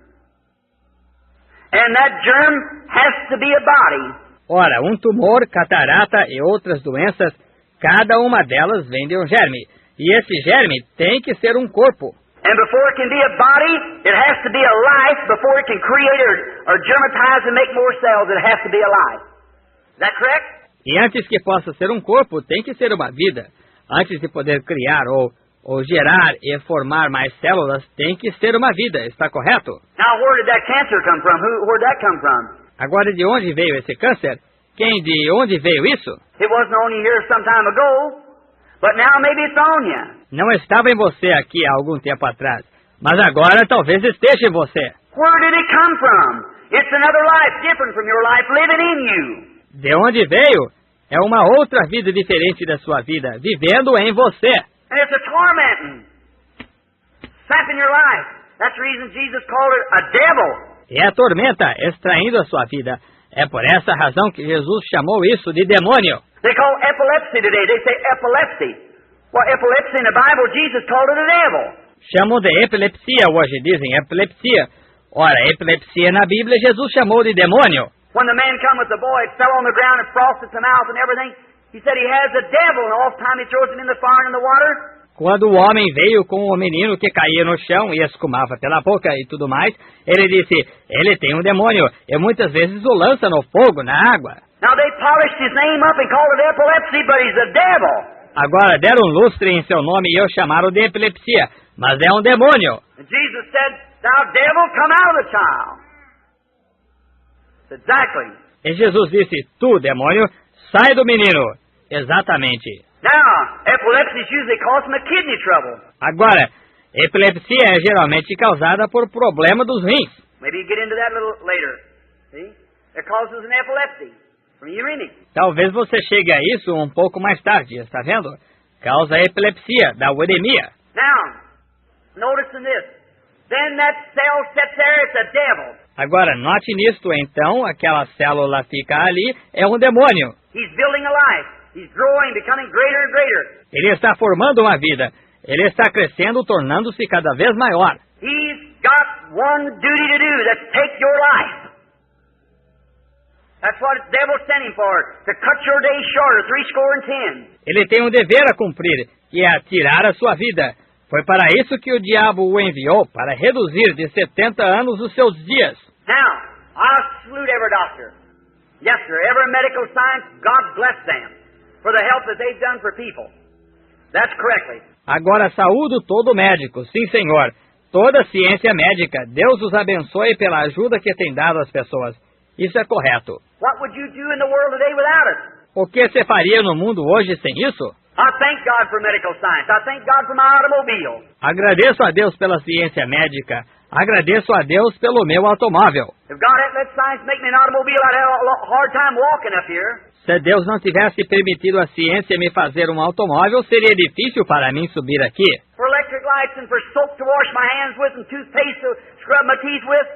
And that germ has to be a body. Ora, um tumor, catarata e outras doenças, cada uma delas vem de um germe. E esse germe tem que ser um corpo. And before it can be a body, it has to be a life. Before it can create or germatize and make more cells, it has to be alive. Is that correct? E antes que possa ser um corpo, tem que ser uma vida. Antes de poder criar ou gerar e formar mais células, tem que ser uma vida. Está correto? Now, where did that cancer come from? Where did that come from? Agora, de onde veio esse câncer? De onde veio isso? It wasn't on you here some time ago, but now maybe it's on you. Não estava em você aqui há algum tempo atrás, mas agora talvez esteja em você. Where did it come from? It's another life different from your life living in you. De onde veio? É uma outra vida diferente da sua vida, vivendo em você. And it's a tormenting, sapping your life. That's the reason Jesus called it a devil. É a tormenta extraindo a sua vida. É por essa razão que Jesus chamou isso de demônio. They call epilepsy today. They say epilepsy. Well, epilepsy in the Bible, Jesus called it a devil. Chamam de epilepsia hoje, dizem epilepsia. Ora, epilepsia na Bíblia, Jesus chamou de demônio. When the man come with the boy, it fell on the ground and frosted the mouth and everything. He said he has a devil, and all the time he throws him in the fire and in the water. Quando o homem veio com o menino que caía no chão e escumava pela boca e tudo mais, ele disse, ele tem um demônio, e muitas vezes o lança no fogo, na água. Now they polished his name up and called it epilepsy, but he's a devil. Agora deram lustre em seu nome e o chamaram de epilepsia, mas é um demônio. And Jesus said, "Thou devil, come out of the child." Exactly. E Jesus disse, tu, demônio, sai do menino. Exatamente. Now, epilepsy is usually causing a kidney trouble. Agora, epilepsia é geralmente causada por problema dos rins. Maybe you get into that a little later. See? It causes an epilepsy from uremic. Talvez você chegue a isso um pouco mais tarde, está vendo? Causa epilepsia, da uremia. Now, notice in this. Then that cell sits there, it's a devil. Agora, note nisto, então, aquela célula fica ali, é um demônio. He's building a life. He's growing, becoming greater and greater. Ele está formando uma vida. Ele está crescendo, tornando-se cada vez maior. He's got one duty to do, that's take your life. That's what the devil's sending for, to cut your days shorter, 70. Ele tem um dever a cumprir, que é tirar a sua vida. Foi para isso que o diabo o enviou, para reduzir de 70 anos os seus dias. Now, I salute every doctor. Yes, sir, every medical science, God bless them for the help that they've done for people. That's correctly. Agora saúdo todo médico, sim senhor. Toda ciência médica, Deus os abençoe pela ajuda que tem dado às pessoas. Isso é correto. What would you do in the world today without it? O que você faria no mundo hoje sem isso? I thank God for medical science. I thank God for my automobile. Agradeço a Deus pela ciência médica. Agradeço a Deus pelo meu automóvel. If God hadn't let science make me an automobile, I'd have a hard time walking up here. Se Deus não tivesse permitido a ciência me fazer um automóvel, seria difícil para mim subir aqui. For electric lights and for soap to wash my hands with and toothpaste to scrub my teeth with?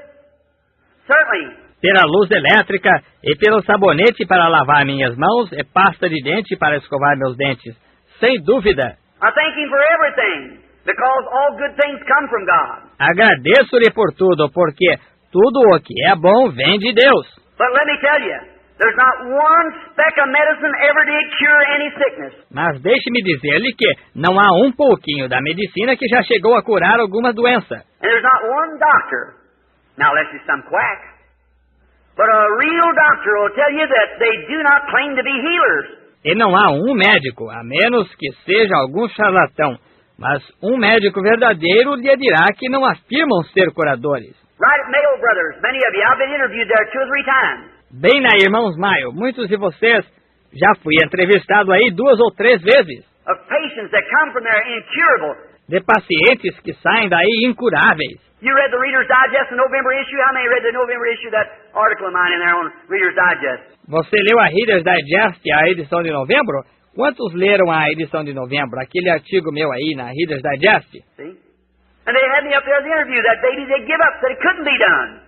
Certainly. Ter a luz elétrica e pelo sabonete para lavar minhas mãos e pasta de dente para escovar meus dentes. Sem dúvida. I thank Him for everything, because all good things come from God. Agradeço-lhe por tudo, porque tudo o que é bom vem de Deus. But let me tell you, there's not one speck of medicine ever did cure any sickness. Mas deixe-me dizer-lhe que não há um pouquinho da medicina que já chegou a curar alguma doença. And there's not one doctor, now unless it's some quack, but a real doctor will tell you that they do not claim to be healers. E não há um médico, a menos que seja algum charlatão, mas um médico verdadeiro lhe dirá que não afirmam ser curadores. Right at Mayo Brothers, many of you, I've been interviewed there 2 or 3 times. Bem na Irmãos Maio, muitos de vocês já fui entrevistado aí 2 ou 3 vezes. Of patients that come from there incurable. De pacientes que saem daí incuráveis. You read the Reader's Digest, the November issue? How many read the November issue, that article of mine in there on Reader's Digest? Você leu a Reader's Digest, a edição de novembro? Quantos leram a edição de novembro? Aquele artigo meu aí na Reader's Digest? See? And they had me up there in the interview. That baby, they give up, said it couldn't be done.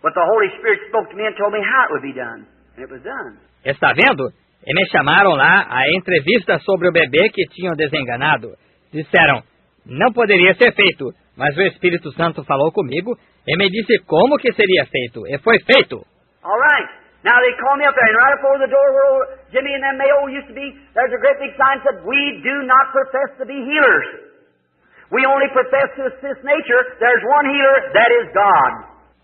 But the Holy Spirit spoke to me and told me how it would be done. And it was done. Está vendo? E me chamaram lá a entrevista sobre o bebê que tinham desenganado. Disseram, não poderia ser feito, mas o Espírito Santo falou comigo e me disse como que seria feito, e foi feito. All right. Now they call me up there, and right up over the door where Jimmy and them Mayo used to be, there's a great big sign that said, we do not profess to be healers. We only profess to assist nature. There's one healer, that is God.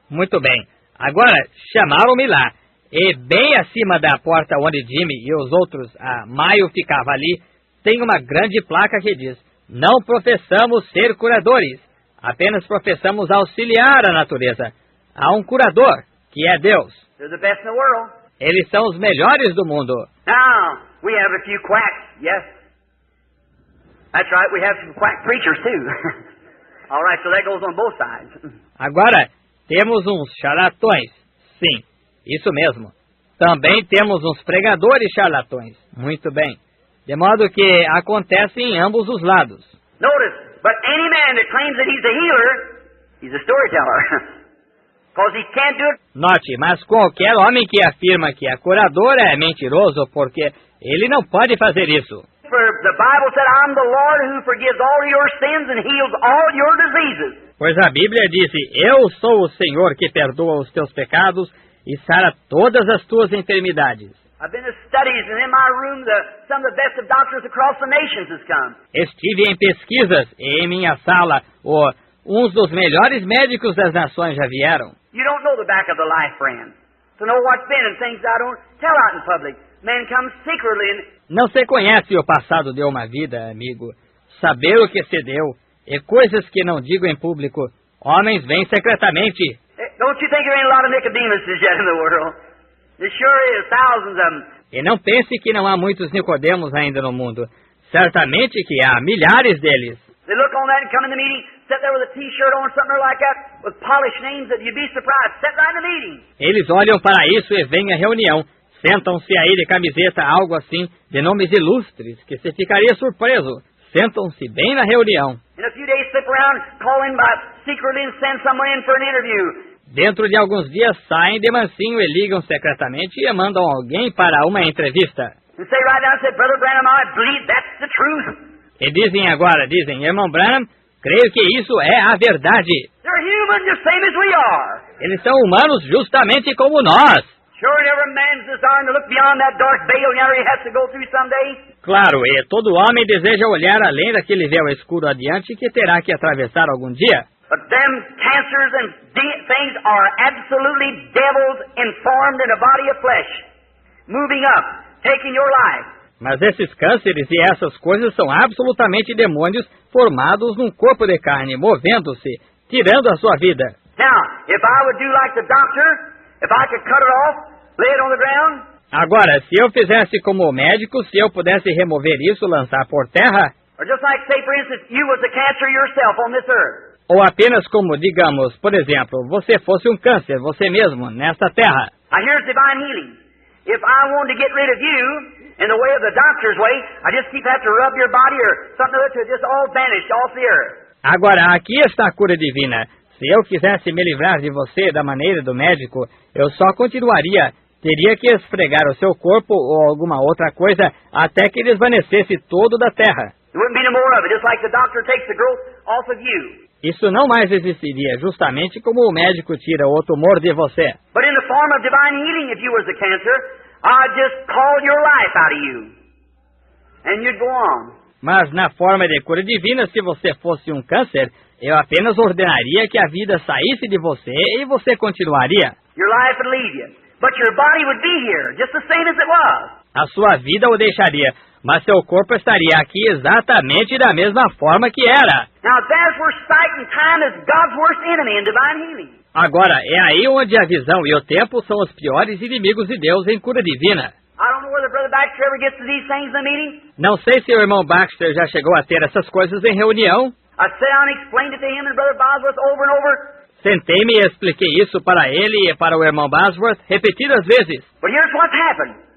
Muito bem. Agora, chamaram-me lá. E bem acima da porta onde Jimmy e os outros, a Maio ficava ali, tem uma grande placa que diz, não professamos ser curadores, apenas professamos auxiliar a natureza. Há um curador, que é Deus. They're the best in the world. Eles são os melhores do mundo. Now, we have a few quacks, yes. That's right, we have some quack preachers too. All right, so that goes on both sides. Agora, temos uns charlatões. Sim, isso mesmo. Também temos uns pregadores charlatões. Muito bem. De modo que acontece em ambos os lados. Notice, but any man that claims that he's a healer, he's a storyteller. Because he can't do it. Note, mas qualquer homem que afirma que é curador é mentiroso, porque ele não pode fazer isso. For the Bible said, I'm the Lord who forgives all your sins and heals all your diseases. Pois a Bíblia disse, eu sou o Senhor que perdoa os teus pecados e sara todas as tuas enfermidades. I've been to studies, and in my room, some of the best of doctors across the nations has come. Estive em pesquisas e em minha sala, uns dos melhores médicos das nações já vieram. You don't know the back of the life, friend. To know what's been and things I don't tell out in public. Man comes secretly and... Não se conhece o passado de uma vida, amigo. Saber o que se deu E coisas que não digo em público, homens vêm secretamente. Don't you think there ain't a lot of Nicodemuses yet in the world? There sure is, thousands of them. E não pense que não há muitos Nicodemos ainda no mundo. Certamente que há milhares deles. They look on that and come in the meeting, sit there with a T-shirt on, something like that, with polished names that you'd be surprised. Sit right in the meeting. Eles olham para isso e vêm à reunião. Sentam-se aí de camiseta, algo assim, de nomes ilustres, que você ficaria surpreso. Sentam-se bem na reunião. In a few days, slip around, call in by secretly and send someone in for an interview. Dentro de alguns dias saem de mansinho e ligam secretamente e mandam alguém para uma entrevista. And say right down, say, Brother Branham, I believe that's the truth. E dizem, irmão Branham, creio que isso é a verdade. They're human just same as we are. Eles são humanos justamente como nós. Sure, every man's desiring to look beyond that dark veil now he has to go through someday. Claro, e todo homem deseja olhar além daquele véu escuro adiante que terá que atravessar algum dia. But them cancers and things are absolutely devils informed in a body of flesh, moving up, taking your life. Mas esses cânceres e essas coisas são absolutamente demônios formados num corpo de carne, movendo-se, tirando a sua vida. Now, if I would do like the doctor, if I could cut it off, lay it on the ground. Agora, se eu fizesse como o médico, se eu pudesse remover isso, lançar por terra, Or just like, say, for instance, you was a cancer yourself on this earth. ou apenas como, digamos, por exemplo, você fosse um câncer, você mesmo, nesta terra. Now, here's divine healing. If I wanted to get rid of you, in the way of the doctor's way, I just keep having to rub your body or something to just all vanish off the earth. Agora, aqui está a cura divina. Se eu quisesse me livrar de você da maneira do médico, eu só continuaria. Teria que esfregar o seu corpo ou alguma outra coisa até que desvanecesse todo da terra. There wouldn't be no more of it, just like the doctor takes the growth off of you. Isso não mais existiria, justamente como o médico tira o tumor de você. But in the form of divine healing, if you was a cancer, I'd just call your life out of you. And you'd go on. Mas na forma de cura divina, se você fosse um câncer, eu apenas ordenaria que a vida saísse de você e você continuaria. Your life would leave you. But your body would be here, just the same as it was. A sua vida o deixaria, mas seu corpo estaria aqui exatamente da mesma forma que era. Now that's where sight and time is God's worst enemy in divine healing. Agora, é aí onde a visão e o tempo são os piores inimigos de Deus em cura divina. I don't know whether Brother Baxter ever gets to these things in the meeting. Não sei se o irmão Baxter já chegou a ter essas coisas em reunião. I sat down and explained it to him and Brother Bosworth over and over. Sentei-me e expliquei isso para ele e para o irmão Bosworth repetidas vezes. But here's what's happened.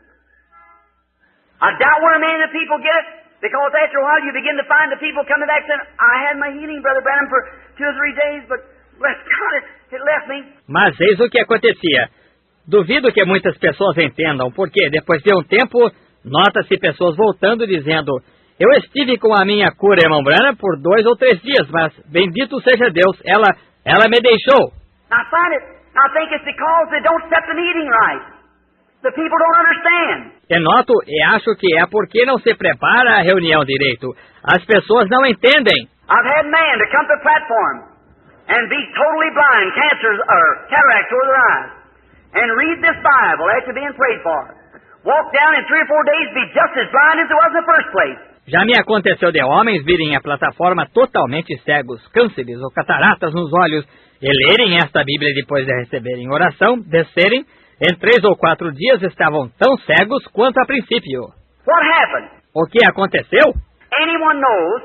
I doubt where many of the people get it, because after a while you begin to find the people coming back saying, I had my healing, Brother Branham, for 2 or 3 days, but bless God, it left me. Mas eis o que acontecia. Duvido que muitas pessoas entendam, porque depois de um tempo, nota-se pessoas voltando dizendo, eu estive com a minha cura, irmão Branham, por 2 ou 3 dias, mas bendito seja Deus, ela me deixou. I think it's because they don't set the meeting right. The people don't understand. E noto e acho que é porque não se prepara a reunião direito. As pessoas não entendem. I've had men to come to the platform and be totally blind, cancers or cataracts over their eyes, and read this Bible after being prayed for. Walk down in 3 or 4 days, be just as blind as it was in the first place. Já me aconteceu de homens virem à plataforma totalmente cegos, cânceres ou cataratas nos olhos, e lerem esta Bíblia depois de receberem oração, descerem, em 3 ou 4 dias estavam tão cegos quanto a princípio. What happened? O que aconteceu? Anyone knows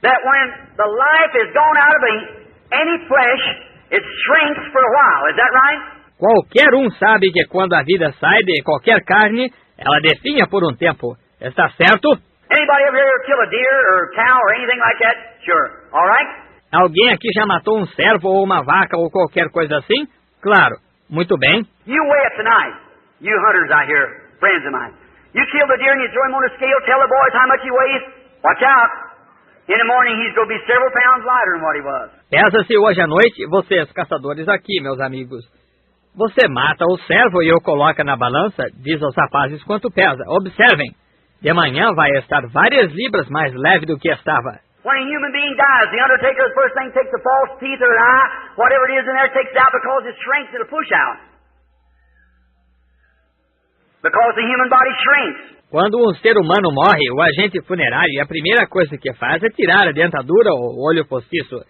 that when the life is gone out of any flesh, it shrinks for a while. Is that right? Qualquer um sabe que quando a vida sai de qualquer carne, ela definha por um tempo. Está certo? Anybody ever here kill a deer or cow or anything like that? Sure. All right? Alguém aqui já matou um cervo ou uma vaca ou qualquer coisa assim? Claro. Muito bem. You weigh it tonight. You hunters out here, friends of mine. You kill the deer and you throw him on a scale, tell the boys how much he weighs. Watch out. In the morning he's going to be several pounds lighter than what he was. Pesa-se hoje à noite, vocês caçadores aqui, meus amigos. Você mata o cervo e o coloca na balança, diz aos rapazes quanto pesa. Observem. De manhã vai estar várias libras mais leve do que estava. When a human being dies, the undertaker, the first thing, takes the false teeth or an eye, whatever it is in there, takes it out because it shrinks, it'll push out. because the human body shrinks. Quando um ser humano morre, o agente funerário, a primeira coisa que faz é tirar a dentadura ou o olho postiço,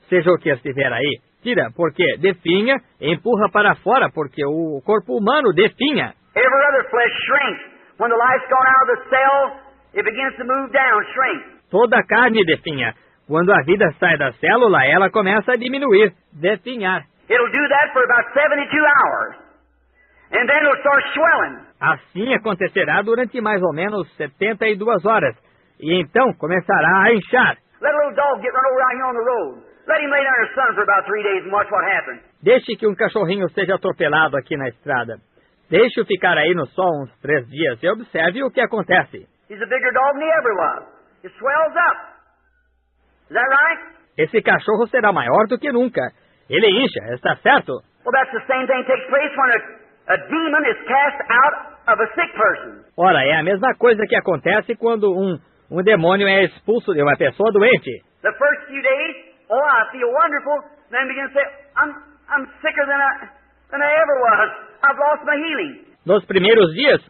seja o que estiver aí. Tira, porque definha, empurra para fora, porque o corpo humano definha. Every other flesh shrinks. When the life's gone out of the cell, it begins to move down, shrink. Toda a carne definha. Quando a vida sai da célula, ela começa a diminuir, definhar. It'll do that for about 72 hours. And then it'll start swelling. Assim acontecerá durante mais ou menos 72 horas. E então começará a inchar. Let a little dog get run over out here on the road. Let him lay down in the sun for about 3 days and watch what happens. Deixe que um cachorrinho seja atropelado aqui na estrada. Deixe-o ficar aí no sol uns 3 dias e observe o que acontece. He's a bigger dog than he ever was. It swells up. Is that right? Esse cachorro será maior do que nunca. Ele incha, está certo? Well, that's the same thing takes place when a demon is cast out of a sick person. Ora, é a mesma coisa que acontece quando um demônio é expulso de uma pessoa doente. The first few days, oh, I feel wonderful. Then begin to say, I'm sicker than I ever was. I've lost my healing. Nos primeiros dias,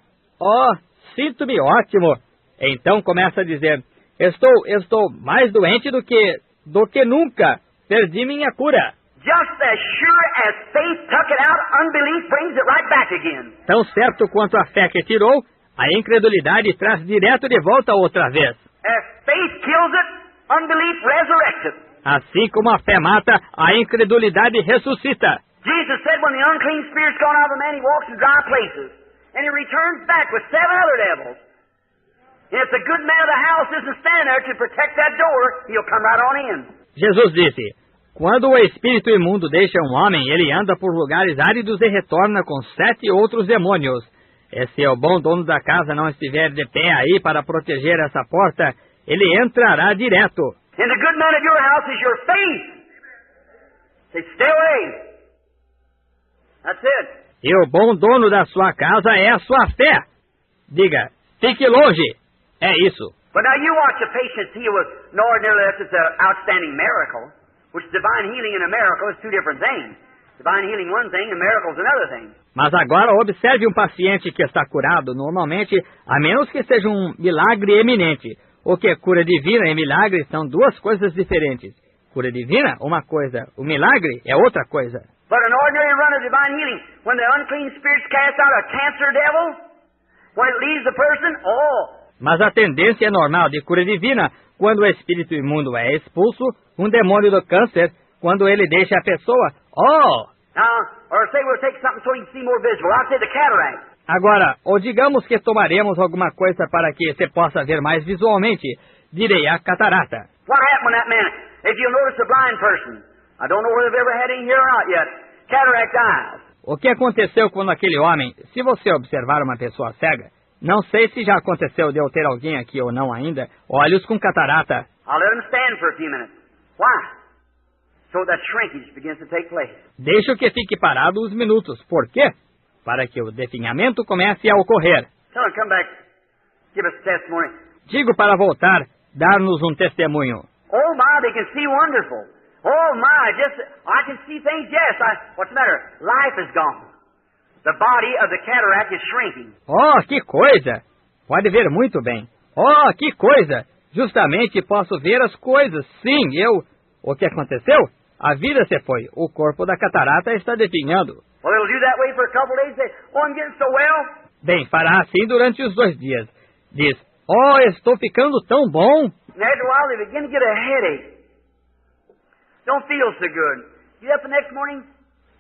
sinto-me ótimo. Então começa a dizer, estou mais doente do que nunca. Perdi minha cura. Just as sure as faith took it out, unbelief brings it right back again. Tão certo quanto a fé que tirou, a incredulidade traz direto de volta outra vez. As faith kills it, unbelief resurrects it. Assim como a fé mata, a incredulidade ressuscita. Jesus said when the unclean spirit's gone out of a man, he walks in dry places. And he returns back with 7 other devils. And if the good man of the house isn't standing there to protect that door, he'll come right on in. Jesus disse, quando o espírito imundo deixa um homem, ele anda por lugares áridos e retorna com 7 outros demônios. E se o bom dono da casa não estiver de pé aí para proteger essa porta, ele entrará direto. And the good man of your house is your faith. Say, stay away. That's it. E o bom dono da sua casa é a sua fé. Diga, fique longe. É isso. But now you watch a patient heal with no ordinary unless it's an outstanding miracle, which divine healing and a miracle is 2 different things. Divine healing one thing and miracles another thing. Mas agora observe um paciente que está curado, normalmente, a menos que seja um milagre eminente. O que cura divina e milagre são 2 coisas diferentes. Cura divina, uma coisa. O milagre é outra coisa. But an ordinary run of divine healing, when the unclean spirits cast out a cancer devil, when it leaves the person, Mas a tendência normal de cura divina, quando o espírito imundo é expulso, um demônio do câncer, quando ele deixa a pessoa, or say we'll take something so you can see more visible. I'll say the cataract. Agora, ou digamos que tomaremos alguma coisa para que você possa ver mais visualmente, direi a catarata. What happened when that man, if you'll notice a blind person, I don't know whether they've ever had any here or not yet, cataract eyes. O que aconteceu quando aquele homem, se você observar uma pessoa cega, não sei se já aconteceu de eu ter alguém aqui ou não ainda, olhos com catarata. I'll let him stand for a few minutes. Why? So that shrinkage begins to take place. Deixa que fique parado uns minutos. Por quê? Para que o definhamento comece a ocorrer. Tell him, come back, give us a testimony. Digo para voltar, dar-nos um testemunho. Oh my, they can see wonderful. Oh my, I can see things, yes. What's the matter? Life is gone. The body of the cataract is shrinking. Oh, que coisa! Pode ver muito bem. Oh, que coisa! Justamente posso ver as coisas. Sim, O que aconteceu? A vida se foi. O corpo da catarata está definhando. Well, it'll do that way for a couple of days. Say, I'm getting so well. Bem, fará assim durante os 2 dias. Diz, estou ficando tão bom. And after a while, they begin to get a headache. Don't feel so good. Get up the next morning,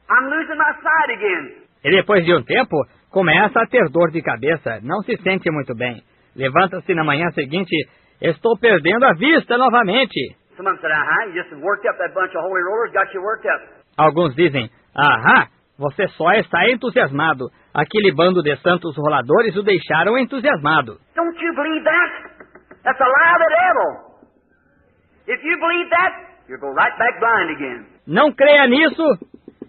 I'm losing my sight again. E depois de um tempo, começa a ter dor de cabeça. Não se sente muito bem. Levanta-se na manhã seguinte, estou perdendo a vista novamente. Someone said, you just worked up that bunch of holy rollers, got you worked up. Alguns dizem, você só está entusiasmado. Aquele bando de santos roladores o deixaram entusiasmado. Don't you believe that? That's a lie of the devil. If you believe that, you'll go right back blind again. Não creia nisso.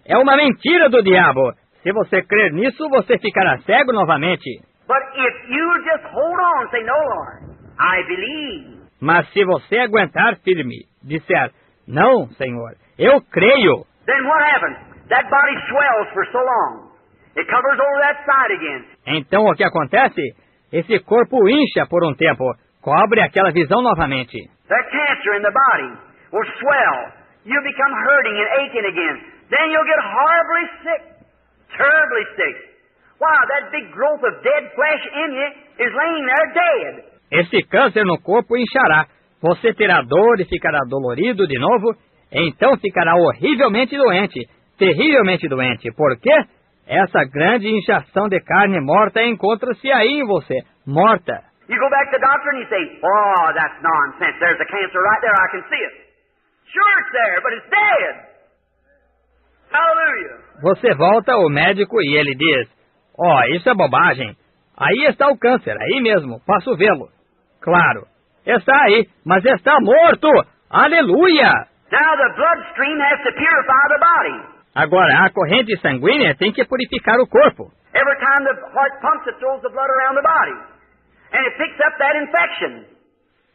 É uma mentira do diabo. Se você crer nisso, você ficará cego novamente. But if you just hold on, say, no, Lord, I believe. Mas se você aguentar firme, disser, não, Senhor, eu creio. Then what happens? That body swells for so long. It covers over that side again. Então o que acontece? Esse corpo incha por um tempo, cobre aquela visão novamente. That cancer in the body will swell. You'll become hurting and aching again. Then you'll get horribly sick, terribly sick. Wow, that big growth of dead flesh in you is laying there dead. Esse câncer no corpo inchará. Você terá dor e ficará dolorido de novo. Então ficará horrivelmente doente, terrivelmente doente. Por quê? Essa grande inchação de carne morta encontra-se aí em você, morta. You go back to the doctor and you say, oh, that's nonsense. There's a cancer right there. I can see it. Sure it's there, but it's dead. Hallelujah. Você volta ao médico e ele diz, isso é bobagem. Aí está o câncer, aí mesmo, posso vê-lo. Claro, está aí, mas está morto. Aleluia! Now the bloodstream has to purify the body. Agora, a corrente sanguínea tem que purificar o corpo. Every time the heart pumps, it throws the blood around the body. And it picks up that infection.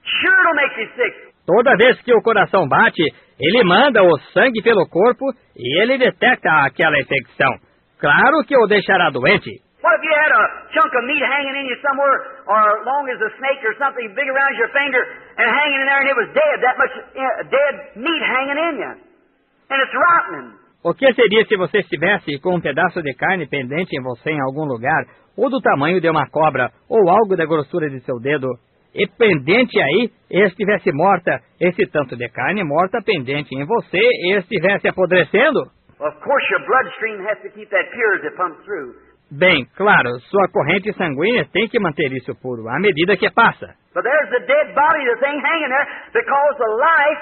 Sure, it'll make you sick. Toda vez que o coração bate, ele manda o sangue pelo corpo e ele detecta aquela infecção. Claro que o deixará doente. What if you had a chunk of meat hanging in you somewhere, or long as a snake or something big around your finger, and hanging in there and it was dead, that much dead meat hanging in you. And it's rotting. O que seria se você estivesse com um pedaço de carne pendente em você em algum lugar, ou do tamanho de uma cobra, ou algo da grossura de seu dedo, e pendente aí, e estivesse morta, esse tanto de carne morta pendente em você, e estivesse apodrecendo? Of course your bloodstream has to keep that pure as it pumps through. Bem, claro, sua corrente sanguínea tem que manter isso puro, à medida que passa. But there's the dead body, the thing hanging there, because the life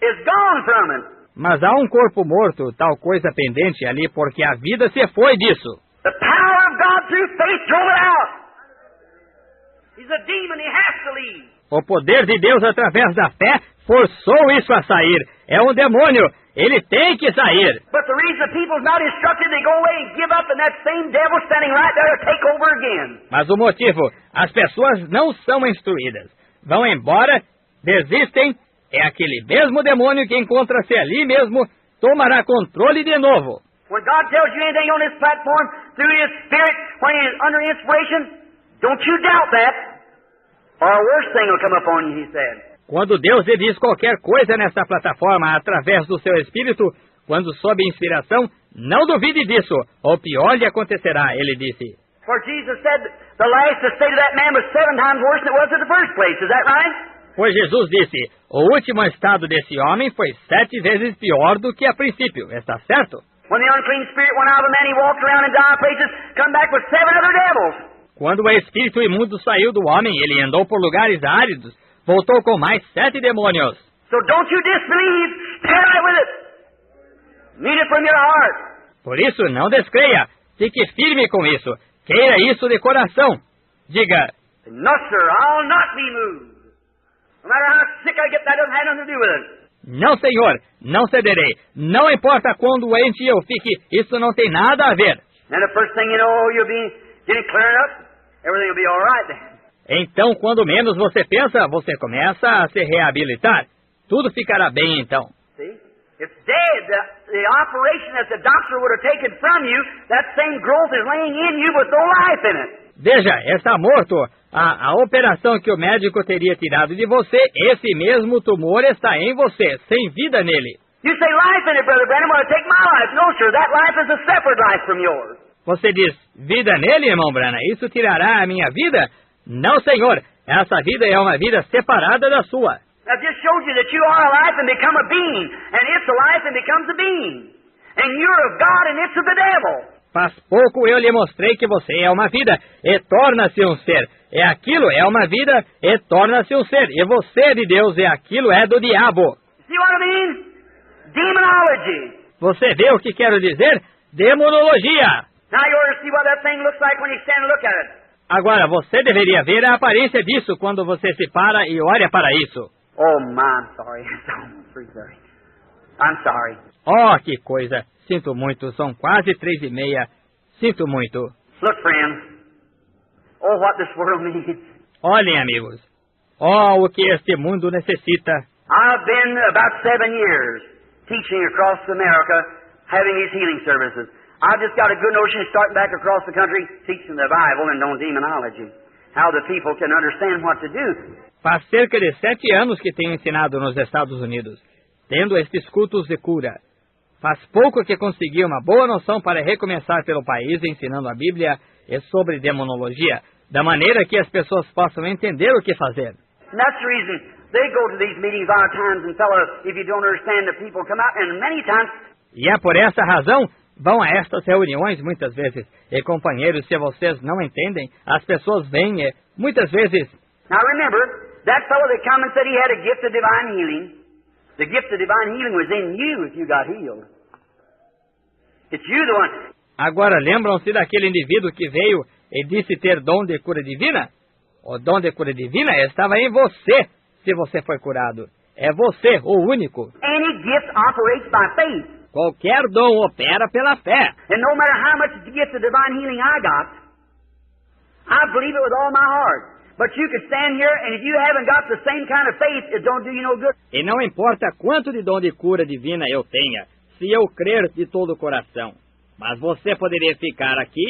is gone from it. Mas há um corpo morto, tal coisa pendente ali, porque a vida se foi disso. The power of God through faith drove it out. He's a demon, he has to leave. O poder de Deus através da fé forçou isso a sair. É um demônio. Ele tem que sair. But the reason the people's not instructed, they go away and give up, and that same devil standing right there to take over again. Mas o motivo, as pessoas não são instruídas. Vão embora, desistem, é aquele mesmo demônio que encontra-se ali mesmo, tomará controle de novo. When God tells you anything on this platform, through His Spirit, when He is under inspiration, don't you doubt that, or a worse thing will come upon you, He said. Quando Deus lhe diz qualquer coisa nessa plataforma através do seu Espírito, quando sob inspiração, não duvide disso, ou pior lhe acontecerá, ele disse. For Jesus said the last state of that man was 7 times worse than it was in the first place, is that right? Pois Jesus disse, o último estado desse homem foi 7 vezes pior do que a princípio, está certo? When the unclean spirit went out of the man, he walked around in dire places, come back with 7 other devils. Quando o espírito imundo saiu do homem, ele andou por lugares áridos, voltou com mais 7 demônios. So don't you disbelieve, stand right with it. Mean it from your heart. Por isso, não descreia, fique firme com isso, queira isso de coração. Diga, No, sir, I'll not be moved. No matter how sick I get, that doesn't have nothing to do with it. não senhor, não cederei, não importa quão doente eu fique, isso não tem nada a ver. And the first thing you know, you'll be getting cleared up, everything will be all right then. Então, quando menos você pensa, você começa a se reabilitar. Tudo ficará bem então. See? It's dead. The operation that the doctor would have taken from you, that same growth is laying in you with no life in it. Veja, está morto. A operação que o médico teria tirado de você, esse mesmo tumor está em você, sem vida nele. You say life in it, Brother Branham, want to take my life. No, sir, that life is a separate life from yours. Você diz, vida nele, irmão Branham, isso tirará a minha vida? Não, senhor, essa vida é uma vida separada da sua. I just showed you that you are a life and become a being, and it's a life and becomes a being. And you're of God and it's of the devil. Faz pouco eu lhe mostrei que você é uma vida e torna-se um ser. É aquilo, é uma vida e torna-se um ser. E você é de Deus e aquilo é do diabo. See what I mean? Demonology. Você vê o que quero dizer? Demonologia. Now you ought to see what that thing looks like when you stand and look at it. Agora, você deveria ver a aparência disso quando você se para e olha para isso. Oh, my, I'm sorry. It's almost 3:30. I'm sorry. Oh, que coisa. Sinto muito, são quase 3:30. Sinto muito. Look, friends. Oh, what this world needs. Olhem, amigos. Oh, o que este mundo necessita. I've been about 7 years teaching across America, having these healing services. I've just got a good notion of starting back across the country teaching the Bible and no demonology. How the people can understand what to do. Faz cerca de 7 anos que tenho ensinado nos Estados Unidos, tendo estes cultos de cura. Faz pouco que consegui uma boa noção para recomeçar pelo país ensinando a Bíblia e sobre demonologia, da maneira que as pessoas possam entender o que fazer. And that's the reason they go to these meetings a lot of times and tell us, if you don't understand, the people come out, and many times... E é por essa razão vão a estas reuniões muitas vezes. E companheiros, se vocês não entendem, as pessoas vêm e muitas vezes... Now remember, that fellow that come and said he had a gift of divine healing, the gift of divine healing was in you if you got healed. It's you the one. Agora, lembram-se daquele indivíduo que veio e disse ter dom de cura divina? O dom de cura divina estava em você, se você foi curado. É você, o único. Any gift operates by faith. Qualquer dom opera pela fé. And no matter how much gift of divine healing I got, I believe it with all my heart. But you could stand here, and if you haven't got the same kind of faith, it don't do you no good. E não importa quanto de dom de cura divina eu tenha, se eu crer de todo o coração. Mas você poderia ficar aqui,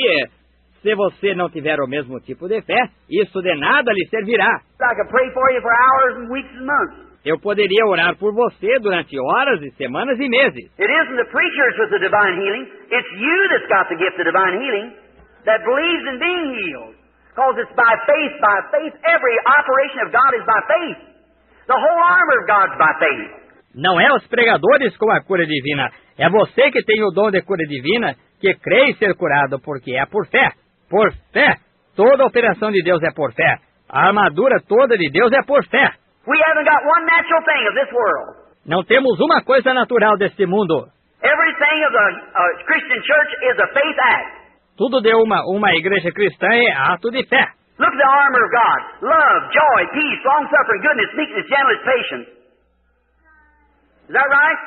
se você não tiver o mesmo tipo de fé, isso de nada lhe servirá. I could pray for you for hours and weeks and months. Eu poderia orar por você durante horas e semanas e meses. It isn't the preachers with the divine healing. It's you that's got the gift of divine healing that believes in being healed. Because it's by faith, by faith. Every operation of God is by faith. The whole armor of God's by faith. Não é os pregadores com a cura divina. É você que tem o dom de cura divina, que crê em ser curado, porque é por fé. Por fé. Toda a operação de Deus é por fé. A armadura toda de Deus é por fé. We haven't got one natural thing of this world. Não temos uma coisa natural deste mundo. Everything of the Christian church is a faith act. Tudo de uma igreja cristã é ato de fé. Look at the armor of God. Love, joy, peace, long-suffering, goodness, meekness, gentleness, patience. Is that right?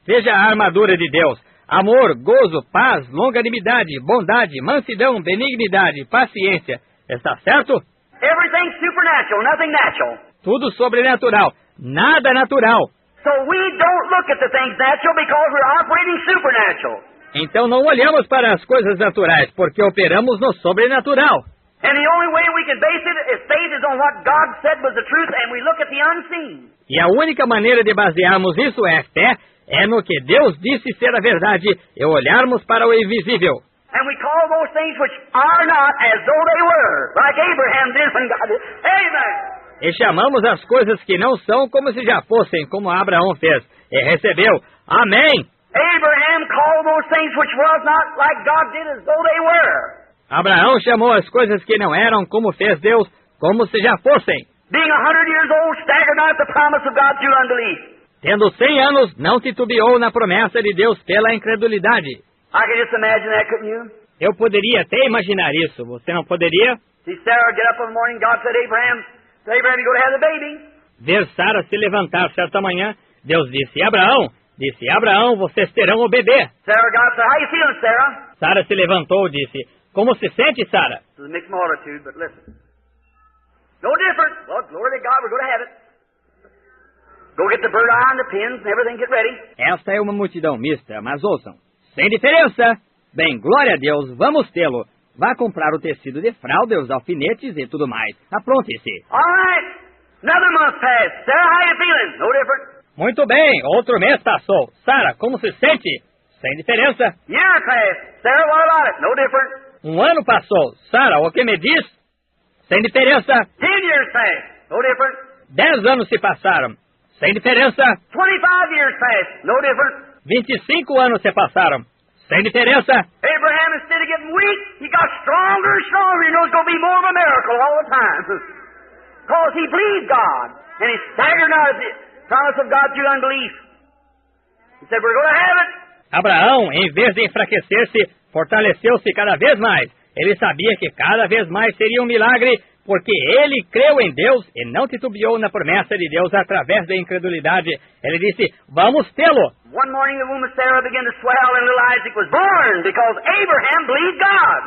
Veja a armadura de Deus. Amor, gozo, paz, longanimidade, bondade, mansidão, benignidade, paciência. Está certo? Everything's supernatural, nothing natural. Tudo sobrenatural, nada natural. So we don't look at the things natural because we're operating supernatural. Então não olhamos para as coisas naturais, porque operamos no sobrenatural. And the only way we can base it is faith is on what God said was the truth, and we look at the unseen. E a única maneira de basearmos isso é fé, é no que Deus disse ser a verdade, e olharmos para o invisível. And we call those things which are not as though they were, like Abraham did when God did. Amen! E chamamos as coisas que não são como se já fossem, como Abraão fez, e recebeu. Amém! Abraham called those things which was not like God did as though they were. Abraão chamou as coisas que não eram como fez Deus, como se já fossem. Being 100 years old, staggered not at the promise of God through unbelief. Tendo 100 anos, não titubeou na promessa de Deus pela incredulidade. I can just imagine that, couldn't you? Eu poderia até imaginar isso, você não poderia? See Sarah get up in the morning, God said, Abraham, you go to have the baby. Ver Sara se levantar certa manhã, Deus disse, Abraão, vocês terão o bebê. Sarah, God said, how you feeling, Sarah? Sara se levantou e disse, como se sente, Sara? It's a mixed multitude, but listen. No different. Well, glory to God, we're going to have it. Go get the bird eye and the pins and everything, get ready. Esta é uma multidão mista, mas ouçam, sem diferença. Bem, glória a Deus, vamos tê-lo. Vá comprar o tecido de fralda, os alfinetes e tudo mais. Apronte-se. All right. Another month passed. Sarah, how you feeling? No different. Muito bem, outro mês passou. Sara, como se sente? Sem diferença. Year passed. Sarah, what about it? No different. Um ano passou. Sara, o que me diz? Sem diferença. 10 years passed. No different. 10 anos se passaram. Sem diferença. 25 years passed. No different. 25 anos se passaram. Sem diferença. Abraham, instead of getting weak, he got stronger and stronger. He knows it's going to be more of a miracle all the time. Because he believed God. And he staggered not at the promise of God through unbelief. He said, we're going to have it. Abraão, em vez de enfraquecer-se, fortaleceu-se cada vez mais. Ele sabia que cada vez mais seria um milagre, porque ele creu em Deus e não titubeou na promessa de Deus através da incredulidade. Ele disse, vamos tê-lo. One morning the woman Sarah began to swell and little Isaac was born because Abraham believed God.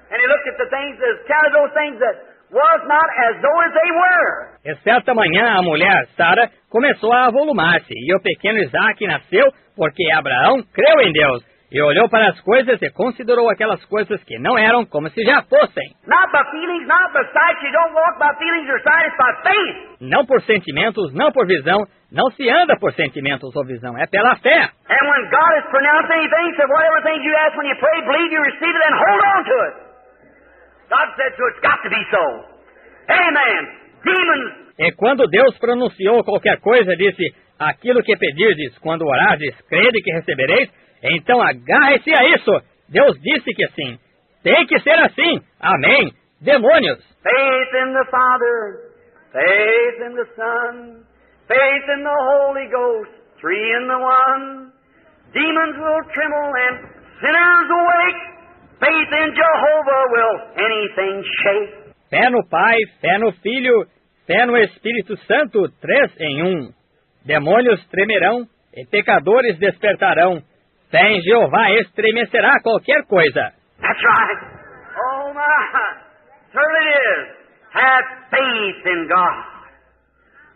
And he looked at the things, counted those things that was not as though as they were. E certa manhã a mulher, Sara, começou a avolumar-se, e o pequeno Isaac nasceu porque Abraão creu em Deus. e olhou para as coisas e considerou aquelas coisas que não eram como se já fossem. Not by feelings, not by sight. You don't walk by feelings or sight, it's by faith. Não por sentimentos, não por visão, não se anda por sentimentos ou visão, é pela fé. And when God has pronounced anything, said whatever things you ask when you pray, believe you receive it and hold on to it. God said so, it's got to be so. Amen. Demons. E quando Deus pronunciou qualquer coisa, disse, aquilo que pedirdes, quando orardes, crede que recebereis, então agarre-se a isso. Deus disse que sim. Tem que ser assim. Amém. Demônios. Faith in the Father, faith in the Son, faith in the Holy Ghost, three in the one. Demons will tremble and sinners awake. Faith in Jehovah will anything shake. Fé no Pai, fé no Filho, fé no Espírito Santo, 3 em 1. Demônios tremerão e pecadores despertarão. Fé em Jeová estremecerá qualquer coisa. That's right. Oh my, certainly it is. Have faith in God.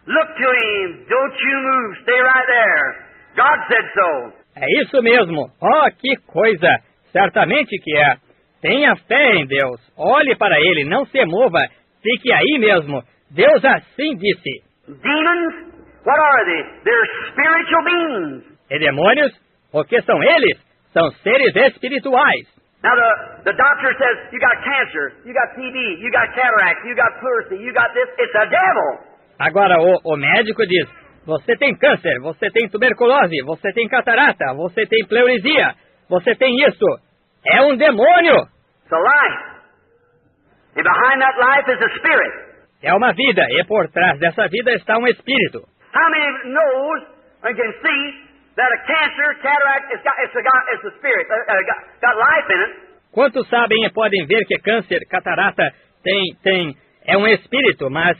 Look to Him. Don't you move. Stay right there. God said so. É isso mesmo. Oh, que coisa. Certamente que é. Tenha fé em Deus. Olhe para Ele. Não se mova. Fique aí mesmo. Deus assim disse. Demons, what are they? They're spiritual beings. E demônios? O que são eles? São seres espirituais. Now the doctor says, you got cancer, you got TB, you got cataract, you got pleurisy, you got this. It's a devil. Agora o médico diz, você tem câncer, você tem tuberculose, você tem catarata, você tem pleurisia, você tem isso. É um demônio. It's a life. And behind that life is a spirit. É uma vida, e por trás dessa vida está um espírito. How many knows and can see that a cancer, cataract, it's a spirit, got life in it? Quantos sabem e podem ver que câncer, catarata é um espírito, mas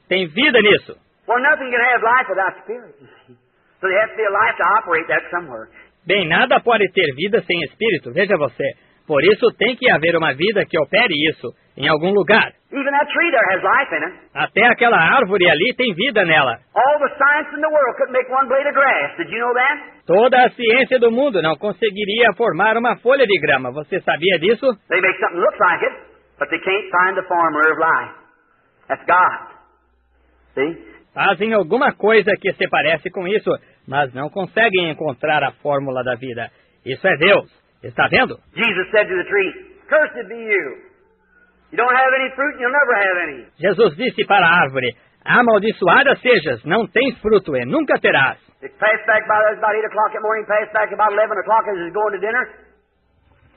tem vida nisso? Well, nothing can have life without spirit, you see. So there has to be a life to operate that somewhere. Bem, nada pode ter vida sem espírito, veja você. Por isso tem que haver uma vida que opere isso em algum lugar. Even that tree there has life in it. Até aquela árvore ali tem vida nela. All the science in the world couldn't make one blade of grass. Did you know that? Toda a ciência do mundo não conseguiria formar uma folha de grama. Você sabia disso? They make something look like it, but they can't find the formula of life. That's God. See? Fazem alguma coisa que se parece com isso, mas não conseguem encontrar a fórmula da vida. Isso é Deus. Está vendo? Jesus said to the tree, "Cursed be you. You don't have any fruit and you'll never have any." Jesus disse para a árvore, amaldiçoada sejas, não tens fruto e nunca terás. It passed back by about 8 o'clock that morning, passed back about 11 o'clock as he was going to dinner.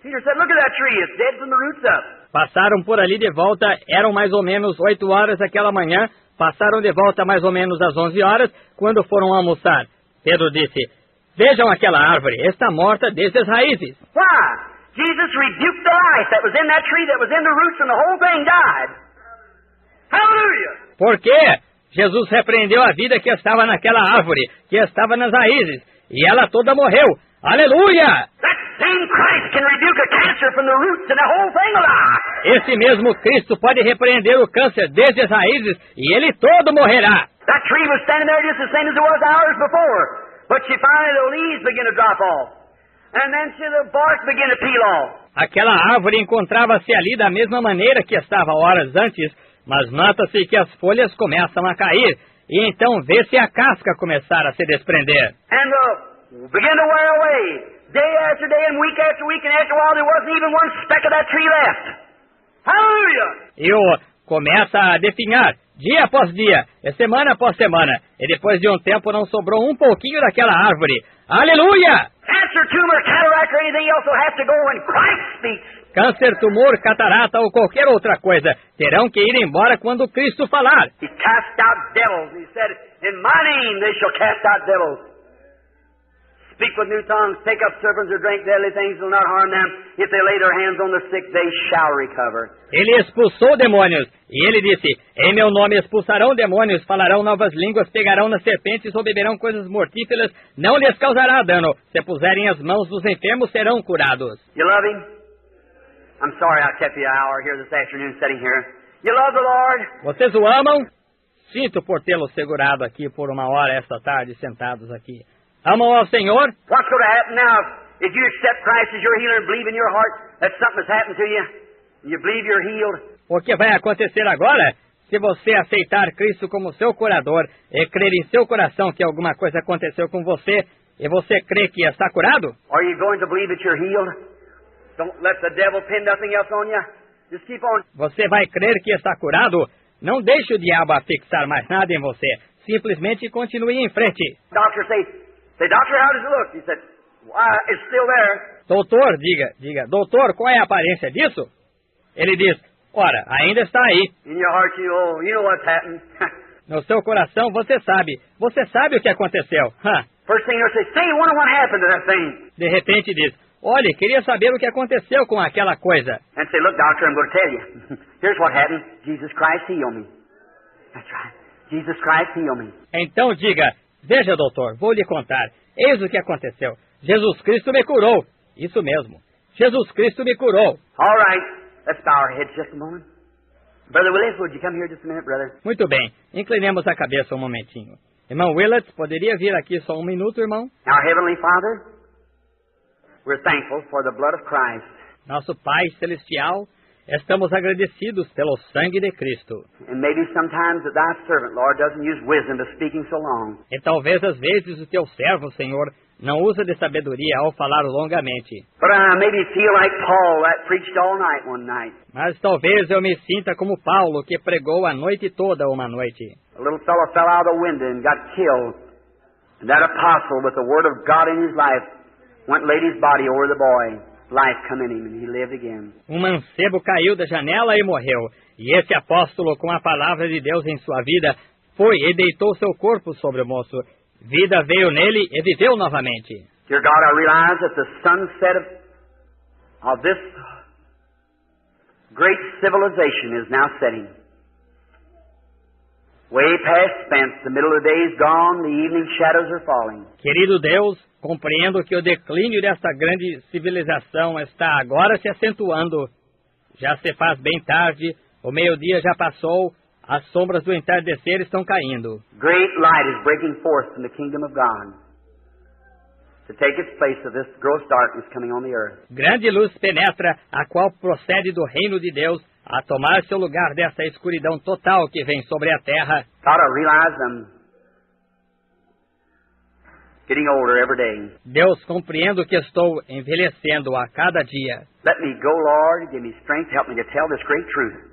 Peter said, "Look at that tree, it's dead from the roots up." Passaram por ali de volta, eram mais ou menos 8 horas aquela manhã, passaram de volta mais ou menos às 11 horas, quando foram almoçar. Pedro disse, vejam aquela árvore, está morta desde as raízes. Why? Jesus rebuked the life that was in that tree, that was in the roots, and the whole thing died. Hallelujah! Por quê? Jesus repreendeu a vida que estava naquela árvore, que estava nas raízes, e ela toda morreu. Aleluia! That same Christ can rebuke a cancer from the roots and the whole thing alive. Esse mesmo Cristo pode repreender o câncer desde as raízes, e ele todo morrerá. That tree was standing there just the same as it was hours before, but she finally the leaves begin to drop off, and then the bark begin to peel off. Aquela árvore encontrava-se ali da mesma maneira que estava horas antes, mas nota-se que as folhas começam a cair, e então vê-se a casca começar a se desprender. And begin to wear away, day after day and week after week, and after a while there wasn't even one speck of that tree left. Hallelujah! E começa a definhar, dia após dia, e semana após semana, e depois de um tempo não sobrou um pouquinho daquela árvore. Aleluia! Cancer, tumor, cataract, or anything else will have to go when Christ speaks. Câncer, tumor, catarata ou qualquer outra coisa terão que ir embora quando Cristo falar. He cast out devils. He said, "In my name they shall cast out devils. Speak with new tongues, take up serpents or drink deadly things will not harm them. If they lay their hands on the sick, they shall recover." Ele expulsou demônios, e ele disse, em meu nome expulsarão demônios, falarão novas línguas, pegarão nas serpentes ou beberão coisas mortíferas, não lhes causará dano. Se puserem as mãos dos enfermos, serão curados. You love Him? I'm sorry I kept you an hour here this afternoon sitting here. You love the Lord? Vocês o amam? Sinto por tê-lo segurado aqui por uma hora esta tarde, sentados aqui. Amam ao Senhor? What's going to happen now if you accept Christ as your healer and believe in your heart that something has happened to you, and you believe you're healed, O que vai acontecer agora, se você aceitar Cristo como seu curador e crer em seu coração que alguma coisa aconteceu com você e você crê que está curado? are you going to believe that you're healed? Don't let the devil pin nothing else on you. Just keep on. Você vai crer que está curado? Não deixe o diabo afixar mais nada em você. Simplesmente continue em frente. Doctor say, doctor, how does it look? He said, it's still there. Doutor, diga, doutor, qual é a aparência disso? Ele diz, ora, ainda está aí. In your heart, you know what's happened. No seu coração, você sabe o que aconteceu. First thing you'll say, I wonder what happened to that thing. De repente diz, olhe, queria saber o que aconteceu com aquela coisa. And say, look, doctor, I'm going to tell you. Here's what happened. Jesus Christ healed me. That's right. Jesus Christ healed me. Então diga, veja, doutor, vou lhe contar. Eis o que aconteceu. Jesus Cristo me curou. Isso mesmo. Jesus Cristo me curou. All right. Let's bow our heads just a moment. Brother Willis, would you come here just a minute, brother? Muito bem. Inclinemos a cabeça um momentinho. Irmão Willett, poderia vir aqui só um minuto, irmão? Our Heavenly Father, we're thankful for the blood of Christ. Nosso Pai Celestial, estamos agradecidos pelo sangue de Cristo. And maybe sometimes that thy servant, Lord, doesn't use wisdom to speaking so long. E talvez às vezes o teu servo, Senhor, não usa de sabedoria ao falar longamente. But I maybe feel like Paul that preached all night one night. Mas talvez eu me sinta como Paulo, que pregou a noite toda uma noite. A little fellow fell out of the window and got killed. And that apostle, with the word of God in his life, went and laid his body over the boy. Life come in him and he lived again. Um mancebo caiu da janela e morreu. E esse apóstolo, com a palavra de Deus em sua vida, foi e deitou seu corpo sobre o moço. Vida veio nele e viveu novamente. Dear God, I realize that the sunset of this great civilization is now setting. Way past spent, the middle of the day is gone, the evening shadows are falling. Querido Deus, compreendo que o declínio desta grande civilização está agora se acentuando. Já se faz bem tarde, o meio-dia já passou, as sombras do entardecer estão caindo. Great light is breaking forth from the kingdom of God to take its place of this gross darkness coming on the earth. Grande luz penetra, a qual procede do reino de Deus, a tomar seu lugar dessa escuridão total que vem sobre a terra. God, I realize I'm getting older every day. Deus, compreendo que estou envelhecendo a cada dia. Let me go, Lord, give me strength, help me to tell this great truth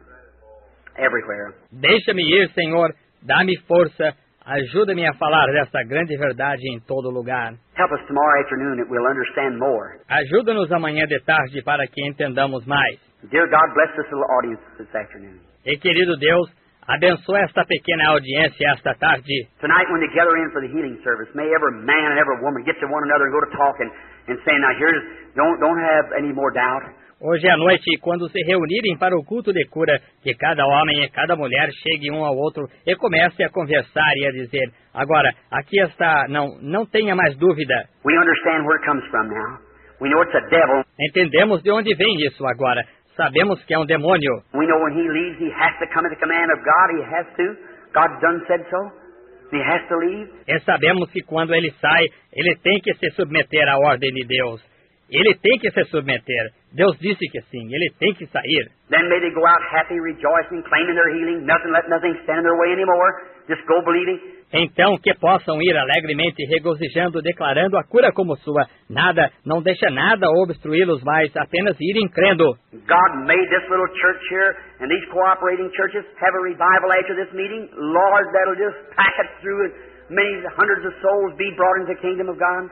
everywhere. Deixa-me ir, Senhor, dá-me força, ajuda-me a falar dessa grande verdade em todo lugar. Help us tomorrow afternoon that we'll understand more. Ajuda-nos amanhã de tarde para que entendamos mais. Dear God, bless this little audience this afternoon. E, querido Deus, abençoa esta pequena audiência esta tarde. Tonight when they gather in for the healing service, may every man and every woman get to one another and go to talking and say, now here's, don't have any more doubt. Hoje à noite, quando se reunirem para o culto de cura, que cada homem e cada mulher chegue um ao outro e comece a conversar e a dizer, agora, aqui está, não tenha mais dúvida. We understand where it comes from now. We know it's a devil. Entendemos de onde vem isso agora. Sabemos que é um demônio. We know when he leaves, he has to come at the command of God. He has to. God done said so. He has to leave. E sabemos que quando ele sai, ele tem que se submeter à ordem de Deus. Ele tem que se submeter. Deus disse que sim, ele tem que sair. Then may they go out happy, rejoicing, claiming their healing, let nothing stand in their way anymore. Just go believing. Então que possam ir alegremente, regozijando, declarando a cura como sua. Não deixa nada obstruí-los mais, apenas irem crendo. God made this little church here and these cooperating churches have a revival after this meeting. Lord, that'll just pack it through and many hundreds of souls be brought into the kingdom of God.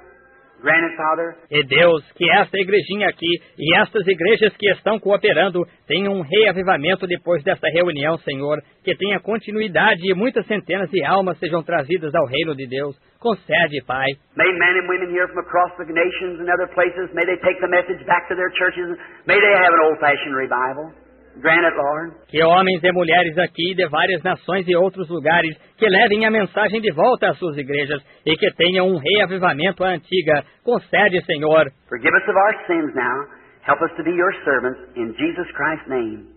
Granted, Father. E Deus, que esta igrejinha aqui e estas igrejas que estão cooperando tenham um reavivamento depois desta reunião, Senhor, que tenha continuidade e muitas centenas de almas sejam trazidas ao reino de Deus. Concede, Pai. May men and women here from across the nations and other places, may they take the message back to their churches, may they have an old-fashioned revival. Grant it, Lord. Que homens e mulheres aqui de várias nações e outros lugares que levem a mensagem de volta às suas igrejas e que tenham um reavivamento à antiga. Concede, Senhor. Forgive us of our sins now. Help us to be your servants in Jesus Christ's name.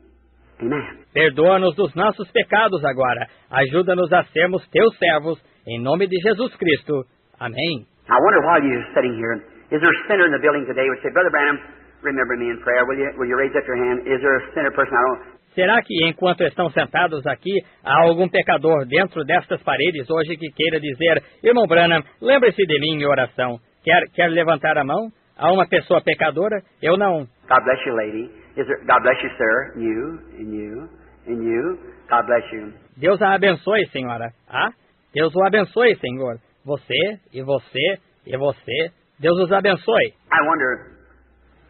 Amen. Perdoa-nos dos nossos pecados agora. Ajuda-nos a sermos teus servos. Em nome de Jesus Cristo. Amém. I wonder while you're sitting here, Is there a sinner in the building today who would say, Brother Branham, remember me in prayer, will you raise up your hand? Is there a sinner person? I don't... Será que, enquanto estão sentados aqui, há algum pecador dentro destas paredes hoje que queira dizer, Irmão Branham, lembre-se de mim em oração? Quer levantar a mão? Há uma pessoa pecadora? Eu não. God bless you, lady. God bless you, sir. You, and you, and you. God bless you. Deus a abençoe, senhora. Ah, Deus o abençoe, senhor. Você, e você, e você. Deus os abençoe. I wonder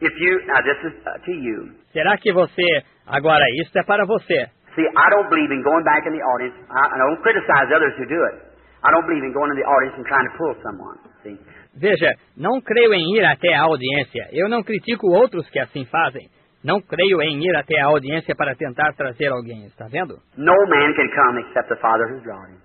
if you... Now, this is to you. Será que você... Agora, isso é para você. See, I don't believe in going back in the audience. I don't criticize others who do it. I don't believe in going in the audience and trying to pull someone. See? Veja, não creio em ir até a audiência. Eu não critico outros que assim fazem. Não creio em ir até a audiência para tentar trazer alguém. Está vendo? No man can come except the Father who's drawn him.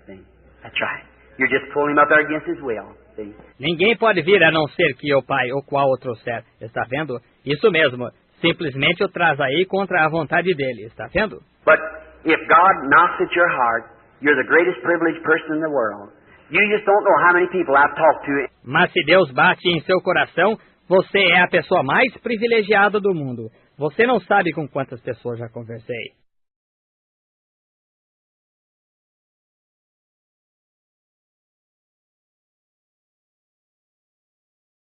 See? That's right. You're just pulling him up there against his will. See? Ninguém pode vir a não ser que o Pai, o qual o trouxer. Está vendo? Isso mesmo. Simplesmente o traz aí contra a vontade dele. Está vendo? But if God knocks at your heart, you're the greatest privileged person in the world. You just don't know how many people I've talked to. Mas se Deus bate em seu coração, você é a pessoa mais privilegiada do mundo. Você não sabe com quantas pessoas já conversei.